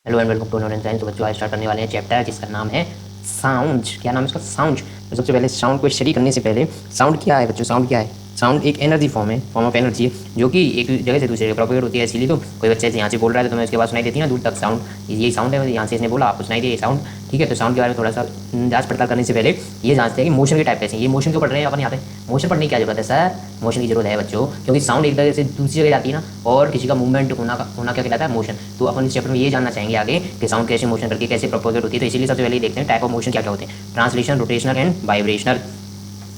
Hello and welcome to non science. तो बच्चों आज स्टार्ट करने वाले हैं चैप्टर जिसका नाम है साउंड। क्या नाम है इसका? साउंड। तो सबसे पहले साउंड को स्टडी करने से पहले साउंड क्या है बच्चों? साउंड क्या है? साउंड एक एनर्जी फॉर्म है, फॉर्म ऑफ एनर्जी है जो कि एक जगह से दूसरे जगह प्रोपेगेट होती है। इसीलिए तो कोई बच्चे से यहाँ से बोल रहा है तो तुम्हें उसके बाद सुनाई देती है ना दूर तक साउंड। यही साउंड है, यहाँ से इसने बोला आपको सुनाई दिया ये साउंड। ठीक है, तो साउंड के बारे में थोड़ा सा जांच पड़ताल करने से पहले ये जांचते हैं कि मोशन के टाइप कैसे हैं। ये मोशन क्यों पढ़ रहे हैं अपन यहाँ पे? मोशन पढ़ने की क्या जरूरत है सर? मोशन की जरूरत है बच्चों क्योंकि साउंड एक जगह से दूसरी जगह जाती है ना, और किसी का मूवमेंट होना क्या कहलाता है? मोशन। तो अपन इस चैप्टर में ये जानना चाहेंगे आगे कि साउंड कैसे मोशन करके कैसे प्रोपोगेट होती है। तो इसीलिए सबसे पहले देखते हैं टाइप ऑफ मोशन क्या क्या होते हैं। Translation, rotational and vibrational.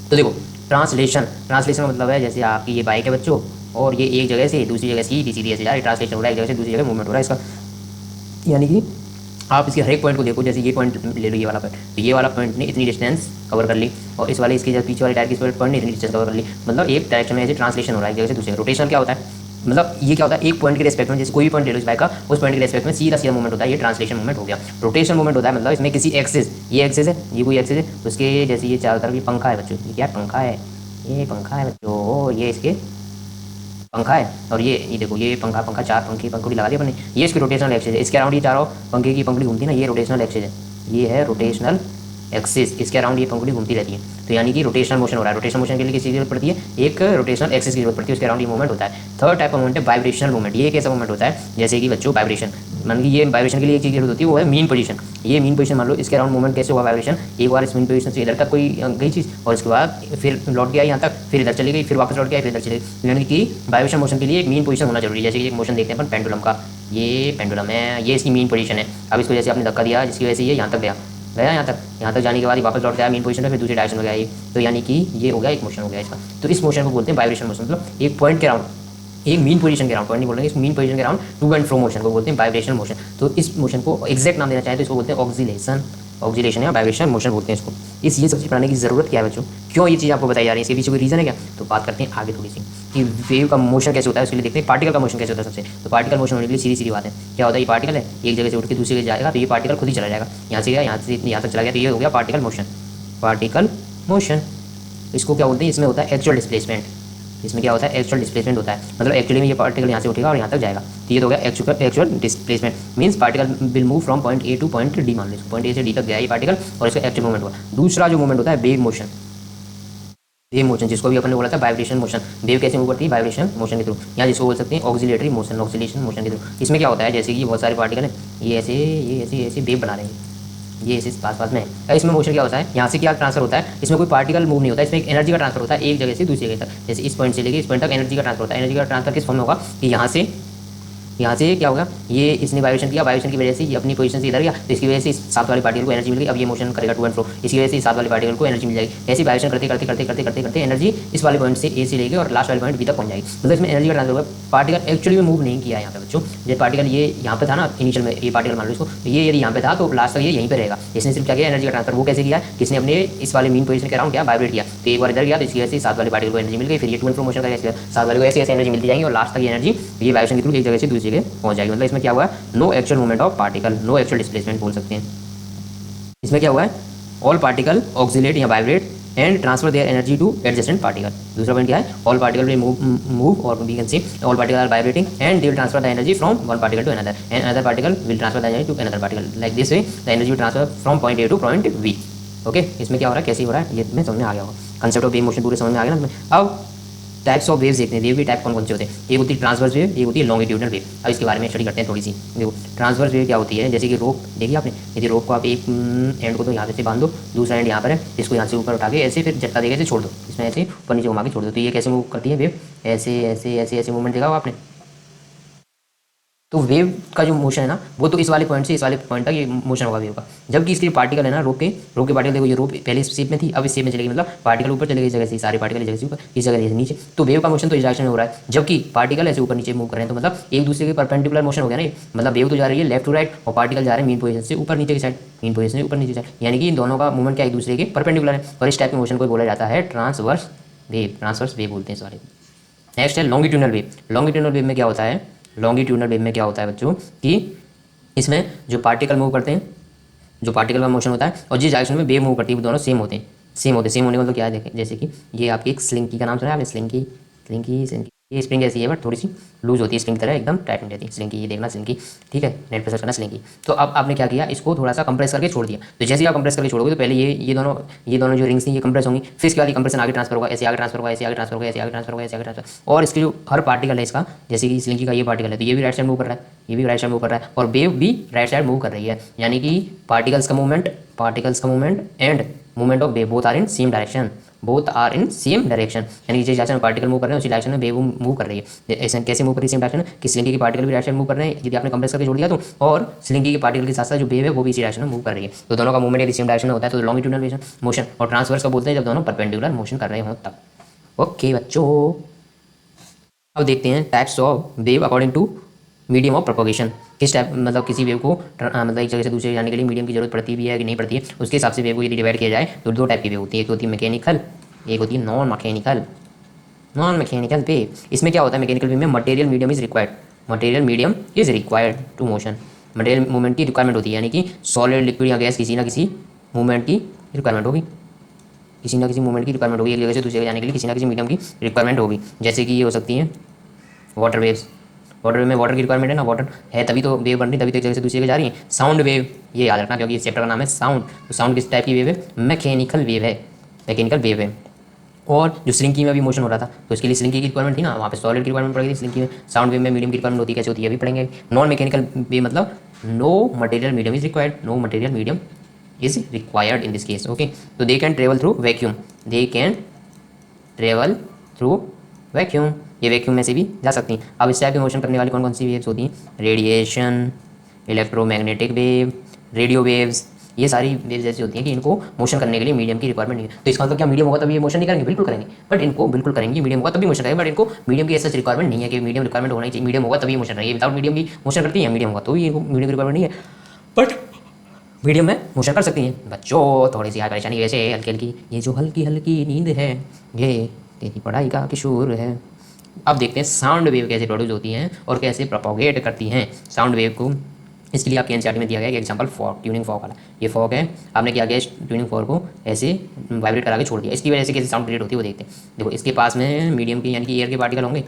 तो देखो, ट्रांसलेशन का मतलब है जैसे आपकी ये बाइक है बच्चों, और ये एक जगह से दूसरी जगह सीधी सीधी ऐसे जा रही है, ट्रांसलेशन हो रहा है, एक जगह से दूसरी जगह मूवमेंट हो रहा है इसका। यानी कि आप इसके हर एक पॉइंट को देखो, जैसे ये पॉइंट ले लो, ये वाला पॉइंट, तो ये वाला पॉइंट ने इतनी डिस्टेंस कवर कर ली, और इस वाले इसके जब पीछे वाले टायर की पॉइंट ने इतनी डिस्टेंस कवर कर ली। मतलब एक डायरेक्शन में ऐसे ट्रांसलेशन हो रहा है एक जगह से दूसरी। रोटेशन क्या होता है? मतलब ये क्या होता है? एक पॉइंट के रेस्पेक्ट में, जैसे कोई भी पॉइंट ले लो इस बाइक का, उस पॉइंट के रेस्पेक्ट में सीधा सीधा मूवमेंट होता है, ये ट्रांसलेशन मूवमेंट हो गया। रोटेशन मूवमेंट होता है मतलब इसमें किसी एक्सिस, ये एक्सिस है, ये कोई एक्सिस है, उसके जैसे ये चारों तरफ ये पंखा है बच्चों, ये क्या पंखा है? ये पंखा है बच्चों, ये इसके पंखा है। और ये देखो, ये पंखा चार पंखुड़ी लगा दी अपने, ये इसकी रोटेशनल एक्सिस है। इसके अराउंड ये चारों पंखे की पंखुड़ी घूमती है ना, ये रोटेशनल एक्सिस है, ये है रोटेशनल एक्सिस। इसके अराउंड ये पंखुड़ी घूमती रहती है, तो यानी कि रोटेशनल मोशन हो रहा है। रोटेशनल मोशन के लिए किसी की जरूरत पड़ती है? एक रोटेशनल एक्सिस की जरूरत पड़ती है, उसके अराउंड ये मूवमेंट होता है। थर्ड टाइप का मूवमेंट है वाइब्रेशनल मूवमेंट। ये एक ऐसा मूवमेंट होता है जैसे कि बच्चों वाइब्रेशन, मान ली ये वाइब्रेशन के लिए एक चीज़ जरूरत होती है, वो है मीन पोजीशन। ये मीन पोजीशन मान लो, इसके अराउंड मूवमेंट कैसे हुआ वाइब्रेशन? एक बार इस मीन पोजीशन से इधर तक कोई गई चीज़, और इसके बाद फिर लौट के आई यहाँ तक, फिर इधर चली गई, फिर वापस लौट के आई, फिर इधर चली गई। यानी कि वाइब्रेशन मोशन के लिए एक मीन पोजीशन होना जरूरी है। जैसे कि एक मोशन देखते हैं अपन पेंडुलम का, ये पेंडुलम है, ये इसकी मीन पोजीशन है। अब इसको जैसे आपने धक्का दिया जिसकी वजह से ये यहाँ तक गया यहाँ तक जाने के बाद वापस लौट के आया मीन पोजीशन में, फिर दूसरी डायरेक्शन में गया। तो यानी कि ये हो गया एक मोशन हो गया इसका। तो इस मोशन को बोलते हैं वाइब्रेशन मोशन। मतलब एक पॉइंट के अराउंड, एक मीन पोजीशन के अराउंड, पॉइंट नहीं बोल रहे, इस मीन पोजीशन के around two and fro motion को बोलते हैं वाइब्रेशनल मोशन। तो इस मोशन को एग्जैक्ट नाम देना चाहे तो इसको बोलते हैं ऑक्सीलेशन या वाइब्रेशनल मोशन बोलते हैं इसको। ये सब चीज़ पढ़ाने की जरूरत क्या है बच्चों? क्यों ये चीज़ आपको बताई जा रही है? इसके पीछे कोई रीज़न है क्या? तो बात करते हैं आगे थोड़ी सी कि वेव का मोशन कैसे होता है, उसके लिए देखते हैं पार्टिकल का मोशन कैसे होता है सबसे। तो पार्टिकल मोशन होने के लिए सीधी सीधी बात है, क्या होता है? ये पार्टिकल है, एक जगह से उठ के दूसरी जगह जाएगा, तो ये पार्टिकल खुद ही चला जाएगा। यहाँ से गया, यहाँ से यहाँ तक चला गया, तो ये हो गया पार्टिकल मोशन। पार्टिकल मोशन इसको क्या बोलते हैं? इसमें होता है एक्चुअल डिस्प्लेसमेंट। इसमें क्या होता है? एक्चुअल डिस्प्लेसमेंट होता है। मतलब एक्चुअली में ये पार्टिकल यहाँ से उठेगा और यहाँ तक जाएगा, तो ये तो हो गया actual displacement. Means particle will move from point A to point D. मान लो पॉइंट ए से डी तक गया ये पार्टिकल, और इसका एक्चुअल मूवमेंट हुआ। दूसरा जो मूवमेंट होता है वेव मोशन। वेव मोशन जिसको भी अपन ने बोला था वाइब्रेशन मोशन। वेव कैसे मूव करती है? वाइब्रेशन मोशन के थ्रू, या जिसको बोल सकते हैं ऑक्सिलेटरी मोशन, ऑक्सीलेशन मोशन के थ्रू। इसमें क्या होता है? जैसे कि बहुत सारे पार्टिकल हैं, ये ऐसे वेव बना रहे हैं, ये इस पास में है। इसमें मोशन क्या होता है? यहाँ से क्या ट्रांसफर होता है? इसमें कोई पार्टिकल मूव नहीं होता, इसमें एक एनर्जी का ट्रांसफर होता है एक जगह से दूसरी जगह तक। जैसे इस पॉइंट से लेके इस पॉइंट तक एनर्जी का ट्रांसफर होता है। एनर्जी का ट्रांसफर किस फॉर्म में होगा कि यहाँ से क्या होगा? ये इसने वाइब्रेशन किया, वाइब्रेशन की वजह से ये अपनी पोजीशन से इधर गया, तो इसकी वजह से इस साथ वाले पार्टिकल को एनर्जी मिल गई। अब ये मोशन करेगा टू एंड फ्रो, इसकी वजह से इस साथ वाले पार्टिकल को एनर्जी मिल जाएगी। ऐसी वाइब्रेशन करते एनर्जी इस वाले पॉइंट से ए से लेके और लास्ट वाले पॉइंट बी तक पहुंच जाएगी। मतलब इसमें एनर्जी का ट्रांसफर होगा। पार्टिकल एक्चुअली में मूव नहीं किया है यहाँ पे बच्चों। जब पार्टिकल ये यहाँ पे था ना इनिशियल में, ये पार्टिकल मान लो इसको, तो ये यदि यहाँ पे था तो लास्ट तक ये यहीं पे रहेगा। इसने सिर्फ क्या किया? एनर्जी का ट्रांसफर। वो कैसे किया? किसने? अपने इस वाले मीन पोजीशन के अराउंड क्या वाइब्रेट किया, तो एक बार इधर गया तो इसकी वजह से साथ वाले पार्टिकल को एनर्जी मिल गई। फिर ये टू एंड फ्रो मोशन करेगा, साथ वाले को ऐसे एनर्जी मिलती जाएगी, और लास्ट तक ये एनर्जी ये वाइब्रेशन के थ्रू एक जगह से दूसरी जगह पहुंच जाएगी। मतलब इसमें क्या हुआ? No actual movement of particle, no actual displacement बोल सकते हैं। इसमें क्या हुआ है? ऑल पार्टिकल ऑक्सीलेट या vibrate and transfer their energy to adjacent particle. दूसरा पॉइंट क्या है? ऑल पार्टिकल विल मूव और we can see all particle are vibrating and they will transfer the energy from one particle to another, and another particle will transfer the energy to another particle. Like this way the energy will transfer from point A to point B. Okay, इसमें क्या हो रहा है, कैसे हो रहा है, ये में समझ में आ गया होगा। कंसेप्ट ऑफ वेव मोशन पूरे समझ में आ गया ना। अब टाइप्स ऑफ वेव्स देखते हैं। वेव के टाइप कौन कौन से होते हैं? एक होती है ट्रांसवर्स वेव, एक होती है लॉन्गिट्यूडनल वेव। अब इसके बारे में स्टडी करते हैं थोड़ी सी। देखो, ट्रांसवर्स वेव क्या होती है? जैसे कि रोप देखिए आपने, यदि रोप को आप एक एंड को तो यहाँ से बांध दो, दूसरा एंड यहाँ पर है, इसको यहाँ से ऊपर उठा के ऐसे फिर झटका देके ऐसे छोड़ दो, इसमें ऐसे ऊपर नीचे घुमा के छोड़ दो, तो ये कैसे मूव करती है वेव? ऐसे ऐसे ऐसे ऐसे मूवमेंट देखा हो आपने? तो वेव का जो मोशन है ना, वो तो इस वाले पॉइंट से इस वाले पॉइंट तक ये मोशन होगा वेव का। जबकि इसके पार्टिकल है ना, रोप के पार्टिकल देखो, ये रोप पहले इस शेप में थी, अब इस शेप में चलेगी। मतलब पार्टिकल ऊपर चले गए इस जगह से, सारे पार्टिकल इस जगह से ऊपर, इस जगह से नीचे। तो वेव का मोशन तो इस डायरेक्शन में हो रहा है, जबकि पार्टिकल ऐसे ऊपर नीचे मूव कर रहे हैं। तो मतलब एक दूसरे के परपेंडिकुलर मोशन हो गया ना ये। मतलब वेव तो जा रही है लेफ्ट टू राइट, और पार्टिकल जा रहे हैं मीन पोजीशन से ऊपर नीचे की साइड, मीन पोजीशन से ऊपर नीचे साइड। यानी कि इन दोनों का मूवमेंट क्या एक दूसरे के परपेंडिकुलर है, और इस टाइप के मोशन को बोला जाता है ट्रांसवर्स वेव बोलते हैं सॉरी। नेक्स्ट है लॉन्गिट्यूडनल वेव। लॉन्गिट्यूडनल वेव में क्या होता है? लॉन्गिट्यूडनल वेव में क्या होता है बच्चों कि इसमें जो पार्टिकल मूव करते हैं, जो पार्टिकल का मोशन होता है, और जिस डायरेक्शन में वेव मूव करती है, वो दोनों सेम होते हैं। सेम होने का मतलब क्या है? देखें, जैसे कि ये आपकी एक स्लिंकी का नाम सुना है आपने? स्लिंकी ये स्प्रिंग ऐसी है बट थोड़ी सी लूज होती है, स्प्रिंग की तरह एकदम टाइट नहीं रहती स्लिंग की। ये देखना स्लिंग की, ठीक है, नेट पे सर्च करना स्लिंग की। तो अब आपने क्या किया, इसको थोड़ा सा कंप्रेस करके छोड़ दिया। तो जैसे ही आप कंप्रेस करके छोड़ोगे तो पहले ये दोनों जो रिंग्स थी ये कंप्रेस होंगी, फिर इसके बाद ये कंप्रेशन आगे ट्रांसफर होगा, ऐसे आगे ट्रांसफर होगा, ऐसे आगे ट्रांसफर होगा, ऐसे आगे ट्रांसफर होगा, ऐसे आगे ट्रांसफर। और इसके जो हर पार्टिकल है इसका, जैसे कि स्लिंगी का ये पार्टिकल है तो ये भी राइट साइड मूव कर रहा है, ये भी राइट साइड मूव कर रहा है, और वेव भी राइट साइड मूव कर रही है। यानी कि पार्टिकल्स का movement and movement of wave both are in same direction, both are in same direction. यानी जिस डायरेक्शन में पार्टिकल मूव कर रहे हैं उसी डायरेक्शन में वेव मूव कर रही है। ऐसे कैसे मूव कर रही है सेम डायरेक्शन में कि स्लिंगी के पार्टिकल भी राइट साइड मूव कर रहे हैं यदि आपने कंप्रेस करके जोड़ दिया तो, और स्लिंगी के पार्टिकल के साथ साथ जो वेव है वो भी इसी डायरेक्शन में मूव कर रही है। तो दोनों का मूवमेंट यदि सेम डायरेक्शन में होता है तो लॉन्गिट्यूडनल मोशन, और ट्रांसवर्स का बोलते हैं जब दोनों परपेंडिकुलर मोशन कर रहे हों तब। ओके बच्चों, अब देखते हैं types of wave according to medium of propagation. किस टाइप मतलब किसी वेव को मतलब एक जगह से दूसरे जाने के लिए मीडियम की जरूरत पड़ती भी है कि नहीं पड़ती है, उसके हिसाब से वेव को यदि डिवाइड किया जाए तो दो टाइप की वेव होती है, एक होती है मैकेनिकल, एक होती है नॉन मैकेनिकल वेव। इसमें क्या होता है मैकेनिकल वेव में material medium is required to motion. Material movement की रिक्वायरमेंट होती है, यानी कि सॉलिड लिक्विड या गैस किसी ना किसी मूवमेंट की रिक्वायरमेंट होगी, किसी ना किसी मूवमेंट की रिक्वायरमेंट होगी, एक जगह से दूसरी जगह जाने के लिए किसी ना किसी मीडियम की रिक्वायरमेंट होगी। जैसे कि ये हो सकती है वाटर वेव्स, वाटर वेव में वाटर की रिक्वायरमेंट है ना, वाटर है तभी तो वेव बन रही, तभी तो एक जगह से दूसरी जगह जा रही है। साउंड वेव, ये याद रखना क्योंकि इस चैप्टर का नाम है साउंड। तो साउंड किस टाइप की वेव है, मैकेनिकल वेव है। और जो स्लिंकी में भी मोशन हो रहा था तो इसके लिए स्लिंकी की रिक्वायरमेंट थी ना, वहाँ पे सॉलिड की रिक्वायरमेंट पड़ेगी स्लिंकी में। साउंड वेव में मीडियम की रिक्वायरमेंट होती है, कैसे होती है अभी पढ़ेंगे। नॉन मैकेनिकल वेव मतलब no material medium is required in this case. Okay, तो they can travel through vacuum, ये वैक्यूम में से भी जा सकती हैं। अब इस टाइप के मोशन करने वाली कौन कौन सी वेव्स होती हैं, radiation, electromagnetic wave, radio waves, ये सारी वेव्स ऐसी होती हैं कि इनको मोशन करने के लिए मीडियम की रिक्वायरमेंट नहीं है। तो इसका मतलब क्या मीडियम होगा तभी ये मोशन नहीं करेंगे, बिल्कुल करेंगे, बट इनको बिल्कुल करेंगे, मीडियम होगा तभी मोशन करेंगे, बट इनको मीडियम की ऐसा रिक्वायरमेंट नहीं है कि मीडियम रिक्वायरमेंट होना चाहिए, मीडियम होगा तभी मोशन करेंगे। विदाउट मीडियम भी मोशन करती है, मीडियम होगा तो भी इनको मीडियम की रिक्वायरमेंट नहीं है, बट मीडियम में मोशन कर सकती हैं। बच्चों थोड़ी सी परेशानी वैसे हल्की हल्की, ये जो हल्की हल्की नींद है ये तेरी पढ़ाई का किशोर है। अब देखते हैं साउंड वेव कैसे प्रोड्यूस होती हैं और कैसे प्रोपोगेट करती हैं साउंड वेव को। इसके लिए आपके एनसीईआरटी में दिया गया है एग्जांपल फॉग, ट्यूनिंग फॉग वाला। ये फॉग है, आपने क्या किया, ट्यूनिंग फॉग को ऐसे वाइब्रेट करा के छोड़ दिया, इसकी वजह से कैसे साउंड क्रिएट होती है वो देखते हैं। देखो इसके पास में मीडियम की यानी कि एयर के पार्टिकल होंगे।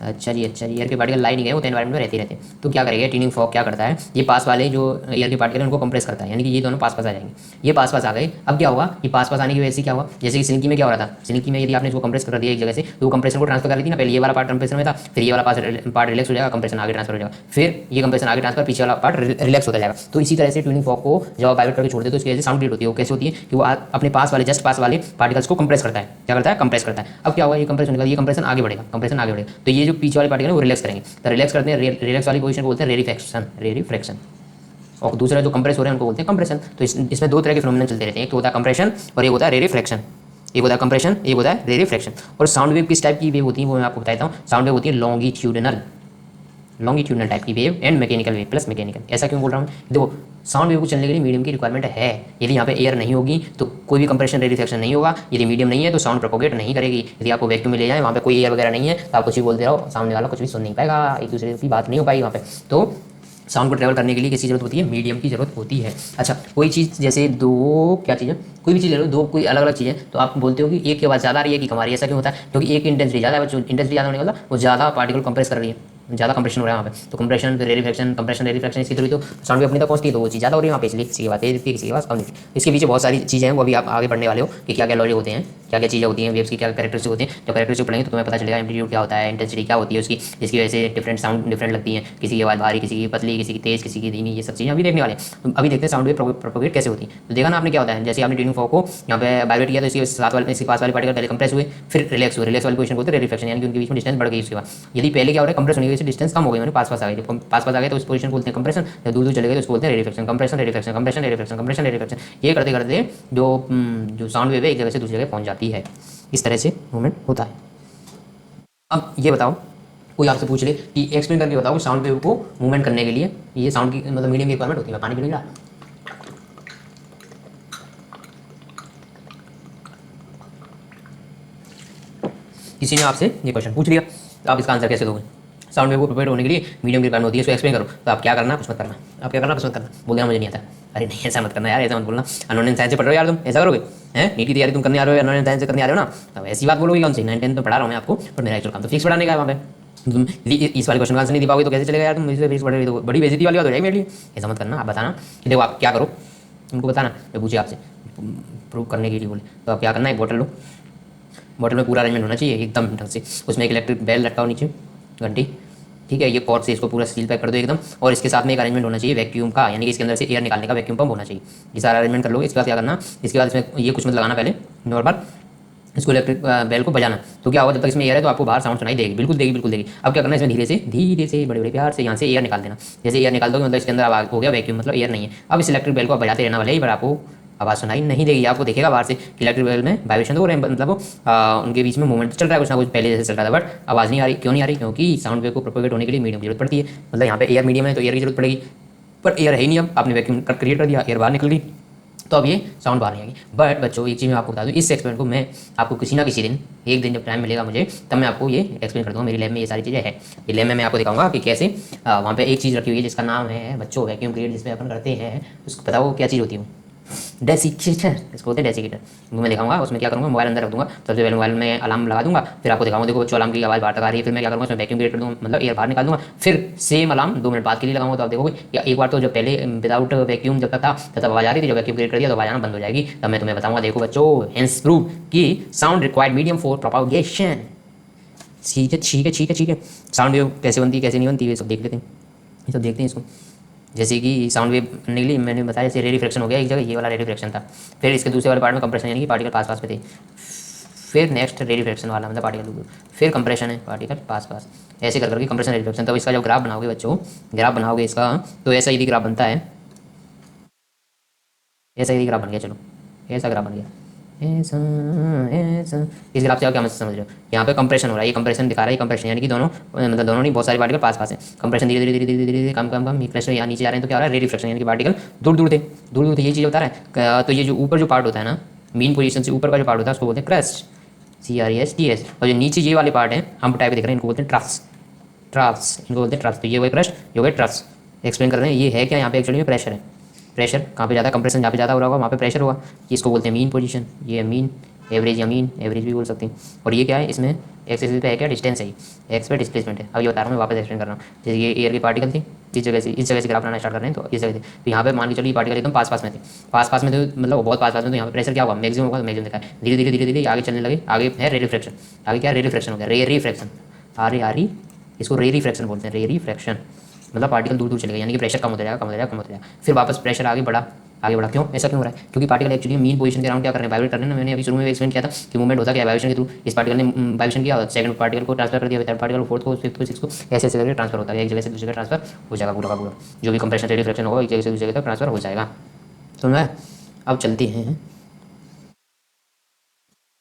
अच्छा जी, एयर के पार्टिकल लाई नहीं गए, वो तो एनवायरमेंट में रहते हैं। तो क्या करेगा ट्यूनिंग फॉग, क्या करता है, ये पास वाले जो एयर के पार्टिकल उनको कंप्रेस करता है, यानी कि ये दोनों पास पास आ जाएंगे। ये पास पास आ गए, अब क्या होगा, ये पास पास आने की वजह से क्या हुआ, जैसे कि सिल्की में क्या हो रहा था, सिल्की में यदि आपने इसको कंप्रेस कर दिया एक जगह से तो वो कंप्रेशन को ट्रांसफर कर रही थी ना, पहले ये वाला पार्ट कंप्रेशन में था, फिर ये वाला पार्ट रिलैक्स हो जाएगा, कंप्रेशन आगे ट्रांसफर हो जाएगा, फिर ये कंप्रेशन आगे ट्रांसफर, पीछे वाला पार्ट रिलैक्स होता जाएगा। तो इसी तरह से ट्यूनिंग फॉग को जब आप वाइब्रेट करके छोड़ देते तो इसकी वजह से साउंड क्रिएट होती है। वो कैसे होती है कि वो अपने पास वाले जस्ट पास वाले पार्टिकल्स को कंप्रेस करता है, क्या करता है, कंप्रेस करता है। अब क्या होगा, ये कंप्रेशन होगा, ये कंप्रेशन आगे बढ़ेगा, तो ये जो पीछे वाले पार्टिकल है वो रिलैक्स करेंगे, तो रिलैक्स करते हैं, रिलैक्स वाली पोजीशन को बोलते हैं रेरिफ्रैक्शन, और दूसरा जो कंप्रेस हो रहे हैं उनको बोलते हैं कंप्रेशन। तो इसमें दो तरह के फिनोमेनन चलते रहते हैं, एक तो होता है कंप्रेशन और एक होता है रेरिफ्रैक्शन, एक होता है कंप्रेशन, एक होता है रेरिफ्रैक्शन। और साउंड वेव किस टाइप की वेव होती है वो मैं आपको बताता हूँ। साउंड वेव होती है लॉन्गिट्यूडनल टाइप की wave and mechanical wave plus mechanical. ऐसा क्यों बोल रहा हूँ, देखो साउंड वेव को चलने के लिए मीडियम की रिक्वायरमेंट है। यदि यहाँ पे एयर नहीं होगी तो कोई भी कंप्रेशन रेडिफ्रैक्शन नहीं होगा, यदि मीडियम नहीं है तो साउंड प्रोपोगेट नहीं करेगी। यदि आपको वैक्यूम में ले जाए, वहाँ पे कोई एयर वगैरह नहीं है तो आप कुछ भी बोलते रहो, सामने वाला कुछ भी सुन नहीं पाएगा, एक दूसरे की बात नहीं हो पाएगी वहाँ पे। तो साउंड को ट्रैवल करने के लिए किसी जरूरत होती है, मीडियम की जरूरत होती है। अच्छा, कोई चीज़ जैसे दो क्या चीज़ है, कोई भी चीज़ ले लो, दो कोई अलग अलग चीज़ है तो आप बोलते हो कि एक की आवाज़ ज़्यादा आ रही है कि कम आ रही है। ऐसा क्यों होता है, क्योंकि एक की इंटेंसिटी ज़्यादा है, इंटेंसिटी ज़्यादा होने वाला वो ज़्यादा पार्टिकल कंप्रेस कर रही है, ज़्यादा कंप्रेशन हो रहा है वहाँ पे। तो कंप्रेशन फिर रेरिफ्रैक्शन, कंप्रेशन रेरिफ्रैक्शन, इसकी थ्रू तो साउंड वेव अपनी तक पहुँचती है, तो वो चीज़ ज़्यादा हो रही है वहाँ पे, इसलिए किसी की बात तेज दिखती है, किसी की बात कम दिखती है। इसके पीछे बहुत सारी चीज़ें हैं, वो अभी आप आगे पढ़ने वाले हो कि क्या क्या लॉजिक होते हैं, क्या क्या चीज़ें होती हैं, वेव्स की क्या कैरेक्टरिस्टिक होती हैं। जब कैरेक्टरिस्टिक पढ़ेंगे तो तुम्हें पता चलेगा एम्पलीट्यूड क्या होता है, इंटेंसिटी क्या होती है उसकी, जिसकी वजह से डिफरेंट साउंड डिफरेंट लगती है, किसी की आवाज़ भारी, किसी की पतली, किसी की तेज़, किसी की धीमी, ये सब चीज़ें अभी देखने वाले हैं। तो अभी देखते हैं साउंड वेव प्रोपोगेट कैसे होती है। तो देखा ना आपने क्या होता है, जैसे आपने ट्यूनिंग फॉग को यहाँ पे वाइब्रेट किया तो इसके साथ वाले, इसके पास वाले पार्टिकल पहले कंप्रेस हुए, फिर रिलैक्स हुए, रिलैक्स वाली पोजीशन बोलते हैं रेरिफ्रैक्शन, यानी कि उनके बीच में डिस्टेंस बढ़ गई। उसके बाद यदि पहले क्या हो रहा है, कंप्रेस होने की वजह से डिस्टेंस कम हो गई, मैंने पास पास आ गए, जब पास पास आ गए तो उस पोजीशन बोलते हैं कंप्रेशन, जब दूर दूर चले गए तो उसको बोलते हैं रेरिफ्रैक्शन, कंप्रेशन रेरिफ्रैक्शन, कंप्रेशन रेरिफ्रैक्शन, कंप्रेशन रेरिफ्रैक्शन। ये करते करते जो साउंड वेव है एक जगह से दूसरी जगह पहुँच जाती है, इस तरह से मूवमेंट होता है। अब ये बताओ, कोई आपसे पूछ ले कि एक्सप्लेन करके बताओ कि साउंड वेव को मूवमेंट करने के लिए ये साउंड की मतलब मीडियम की रिक्वायरमेंट होती है। मैं पानी पी नहीं रहा। किसी ने आपसे ये क्वेश्चन पूछ लिया तो आप इसका आंसर कैसे दोगे। साउंड वेव को प्रोपेगेट होने के लिए मीडियम की रिक्वायरमेंट होती है, इसको एक्सप्लेन करो। तो आप क्या करना, कुछ मत करना, आप क्या करना, कुछ मत करना, बोल देना मुझे नहीं आता। अरे नहीं, ऐसा मत करना यार, ऐसा मत बोलना। अननोन साइंस से पढ़ रहे हो यार तुम, ऐसा करोगे हैं? नीट की तैयारी तुम करने आ रहे हो, अननोन साइंस से करने आ रहे हो ना, तब ऐसी बात बोलोगे कौन सी? 9-10 तो पढ़ा रहा हूँ मैं आपको, पर मेरा एक्चुअल काम तो फिक्स पढ़ाने का है। वहाँ पे तुम इस वाले क्वेश्चन का आंसर नहीं दे पाओगे तो कैसे चलेगा यार? तुम इसलिए फिक्स पढ़ रहे हो तो बड़ी बेइज्जती वाली बात हो जाएगी मेरे लिए। ऐसा मत करना। आप बताना कि देखो आप क्या करो, उनको बताना, मैं पूछे आपसे प्रूव करने के लिए बोले, तो आप क्या करना, एक बोतल लो, बोतल में पूरा अरेंजमेंट होना चाहिए एकदम ढंग से, उसमें एक इलेक्ट्रिक बेल लटकाओ नीचे, घंटी, ठीक है, ये कॉर्ड से इसको पूरा सील पैक कर दो एकदम, और इसके साथ में एक अरेंजमेंट होना चाहिए वैक्यूम का, यानी कि इसके अंदर से एयर निकालने का वैक्यूम पंप होना चाहिए। ये सारा अरेंजमेंट कर लो। इसके बाद क्या करना, इसके बाद इसमें ये कुछ मत लगाना पहले, नॉर्मल इसको इलेक्ट्रिक बेल को बजाना। तो क्या होगा, जब तक इसमें एयर है तो आपको बाहर साउंड सुनाई देगी, बिल्कुल देगी, बिल्कुल देगी। अब क्या करना है, इसमें धीरे से बड़े बड़े प्यार से यहाँ से एयर निकाल देना। जैसे एयर निकाल दोगे मतलब इसके अंदर आवाज हो गया वैक्यूम, मतलब एयर नहीं है। अब इस इलेक्ट्रिक बेल को बजाते रहना वाले ही, पर आपको आवाज़ सुनाई नहीं देगी। आपको देखेगा बाहर से इलेक्ट्रिक बेल में वाइब्रेशन तो हो रहे हैं, मतलब उनके बीच में मूवमेंट चल रहा है कुछ ना कुछ, पहले जैसे चल रहा था, बट आवाज़ नहीं आ रही। क्यों नहीं आ रही? क्योंकि साउंड वेव को प्रोपेगेट होने के लिए मीडियम की जरूरत पड़ती है। मतलब यहाँ पे एयर मीडियम है तो एयर की जरूरत पड़ेगी, पर एयर है ही नहीं। अब आपने वैक्यूम क्रिएट कर दिया, एयर बाहर निकल गई, तो अब ये साउंड बाहर नहीं आएगी। बट बच्चों एक चीज़ मैं आपको बता दूँ, इस एक्सपेरिमेंट को मैं आपको किसी ना किसी दिन, एक दिन जब टाइम मिलेगा मुझे, तब मैं आपको ये एक्सप्लेन कर दूँगा। मेरी लैब में ये सारी चीज़ें हैं, ये लैब में मैं आपको दिखाऊंगा कि कैसे वहाँ पे एक चीज़ रखी हुई है जिसका नाम है बच्चों वैक्यूम क्रिएट, जिसमें अपन करते हैं, उसको पता वो क्या चीज़ होती है? डेसिकेटर, इसको बोलते हैं डेसिकेटर। वो मैं दिखाऊंगा, उसमें क्या करूँगा, मोबाइल अंदर रख दूँगा, सबसे पहले मोबाइल में अलार्म लगा दूँगा, फिर आपको दिखाऊंगा, देखो बच्चों अलार्म की आवाज़ बाहर तक आ रही है, फिर मैं क्या करूँगा, उसमें वैक्यूम क्रिएट कर दूँगा, मतलब एयर बाहर निकाल दूँगा, फिर सेम अलार्म 2 मिनट बाद के लिए लगाऊंगा। तो आप देखोगे या एक बार तो जब पहले विदाउट वैक्यूम जब तक था तब आवाज़ आ रही थी, जब वैक्यूम क्रिएट कर दिया तो आवाज़ आना बंद हो जाएगी। तब मैं तुम्हें बताऊँगा, देखो बच्चों, हेंस प्रूव कि sound required medium for propagation. ठीक है, ठीक है, ठीक है, ठीक है। साउंड वेव कैसे बनती है, कैसे नहीं बनती, ये सब देख लेते हैं, ये सब देखते हैं इसको। जैसे कि साउंड वेव बनने के लिए मैंने बताया, जैसे रे रिफ्लेक्शन हो गया एक जगह, ये वाला रे रिफ्लेक्शन था, फिर इसके दूसरे वाले पार्ट में कंप्रेशन, यानी कि पार्टिकल पास पास पे थे, फिर नेक्स्ट रे रिफ्लेक्शन वाला मतलब पार्टिकल दूर, फिर कंप्रेशन है, पार्टिकल पास पास, ऐसे कर करके कंप्रेशन रे रिफ्लेक्शन। तब इसका जब ग्राफ बनाओगे बच्चों, ग्राफ बनाओगे इसका, तो ऐसा यदि ग्राफ बनता है, ऐसा यदि ग्राफ बन गया, चलो ऐसा ग्राफ बन गया, ऐसा ऐसा, इस ग्राफ से आप क्या समझ रहे हो, यहाँ पे कंप्रेशन हो रहा है, ये कंप्रेशन दिखा रहा है, ये कंप्रेशन यानी कि दोनों, मतलब दोनों नहीं, बहुत सारे पार्टिकल पास पास है, कंप्रेशन धीरे धीरे धीरे धीरे धीरे धीरे कम कम कम, प्रेशर यहाँ नीचे आ रहे हैं, तो क्या हो रहा है, रे रिफ्लेक्शन, यानी कि पार्टिकल दूर दूर थे, दूर दूर थे, ये चीज़ बता रहा है। तो ये जो ऊपर जो पार्ट होता है ना, मीन पोजीशन से ऊपर का जो पार्ट होता है उसको बोलते हैं क्रेस्ट, CRESTS, और जो नीचे ये वाले पार्ट हैं हम टाइप देख रहे हैं, इनको बोलते हैं ट्रफ्स, ट्रफ्स इनको बोलते हैं ट्रफ्स। तो ये हुए क्रस्ट, ये हुए ट्रफ्स। एक्सप्लेन कर रहे हैं ये है क्या, यहाँ पे एक्चुअली में प्रेशर है, प्रेशर कहाँ पे ज़्यादा, कंप्रेशन जहाँ पे ज़्यादा हो रहा होगा वहाँ पे प्रेशर होगा, इसको बोलते हैं मीन पोजीशन, ये मीन, एवरेज या मीन एवरेज भी बोल सकते हैं। और ये क्या है, इसमें एक्स एक्सिस पे है क्या, डिस्टेंस है, एक्स पे डिस्प्लेसमेंट है। अब ये बता रहा हूँ मैं, वापस एक्सप्लेन कर रहा हूँ। जैसे ये एयर की पार्टिकल थी, इस जगह से ग्राफ बनाना स्टार्ट कर रहे हैं, तो इस जगह से, तो यहाँ पे मान के चलिए ये पार्टिकल एकदम पास पास में थे, पास पास में थे, मतलब बहुत पास पास में, तो यहाँ पे प्रेशर क्या होगा, मैक्सिमम होगा, तो मैक्सिमम दिखा है, धीरे धीरे धीरे धीरे आगे चलने लगे, आगे है रे रिफ्लेक्शन, आगे क्या रे रिफ्लेक्शन हो गया, रे रिफ्लेक्शन, आ रही, इसको रे रिफ्लेक्शन बोलते हैं, रे रिफ्लेक्शन, मतलब पार्टिकल दूर दूर चले गए, यानी कि प्रेशर कम होता जाएगा, कम होता जाएगा, कम होता जाएगा, फिर वापस प्रेशर आगे बढ़ा, आगे बढ़ा। क्यों ऐसा क्यों हो रहा है? क्योंकि पार्टिकल एक्चुअली मीन पोजीशन के अराउंड क्या कर रहे हैं, वाइब्रेट कर रहे हैं ना। मैंने अभी शुरू में एक्सप्लेन किया था कि मूवमेंट होता क्या है, वाइब्रेशन के थ्रू। इस पार्टिकल ने वाइब्रेशन किया, सेकंड पार्टिकल को ट्रांसफर कर दिया, थर्ड पार्टिकल को, फोर्थ को, फिफ्थ को, सिक्स को, ऐसे ऐसे करके ट्रांसफर होता है, एक जगह से दूसरी जगह ट्रांसफर हो जाएगा पूरा का पूरा, जो भी कंप्रेशन रे रिफ्लेक्शन होगा एक जगह से दूसरी जगह तक ट्रांसफर हो जाएगा। तो मैं अब चलते हैं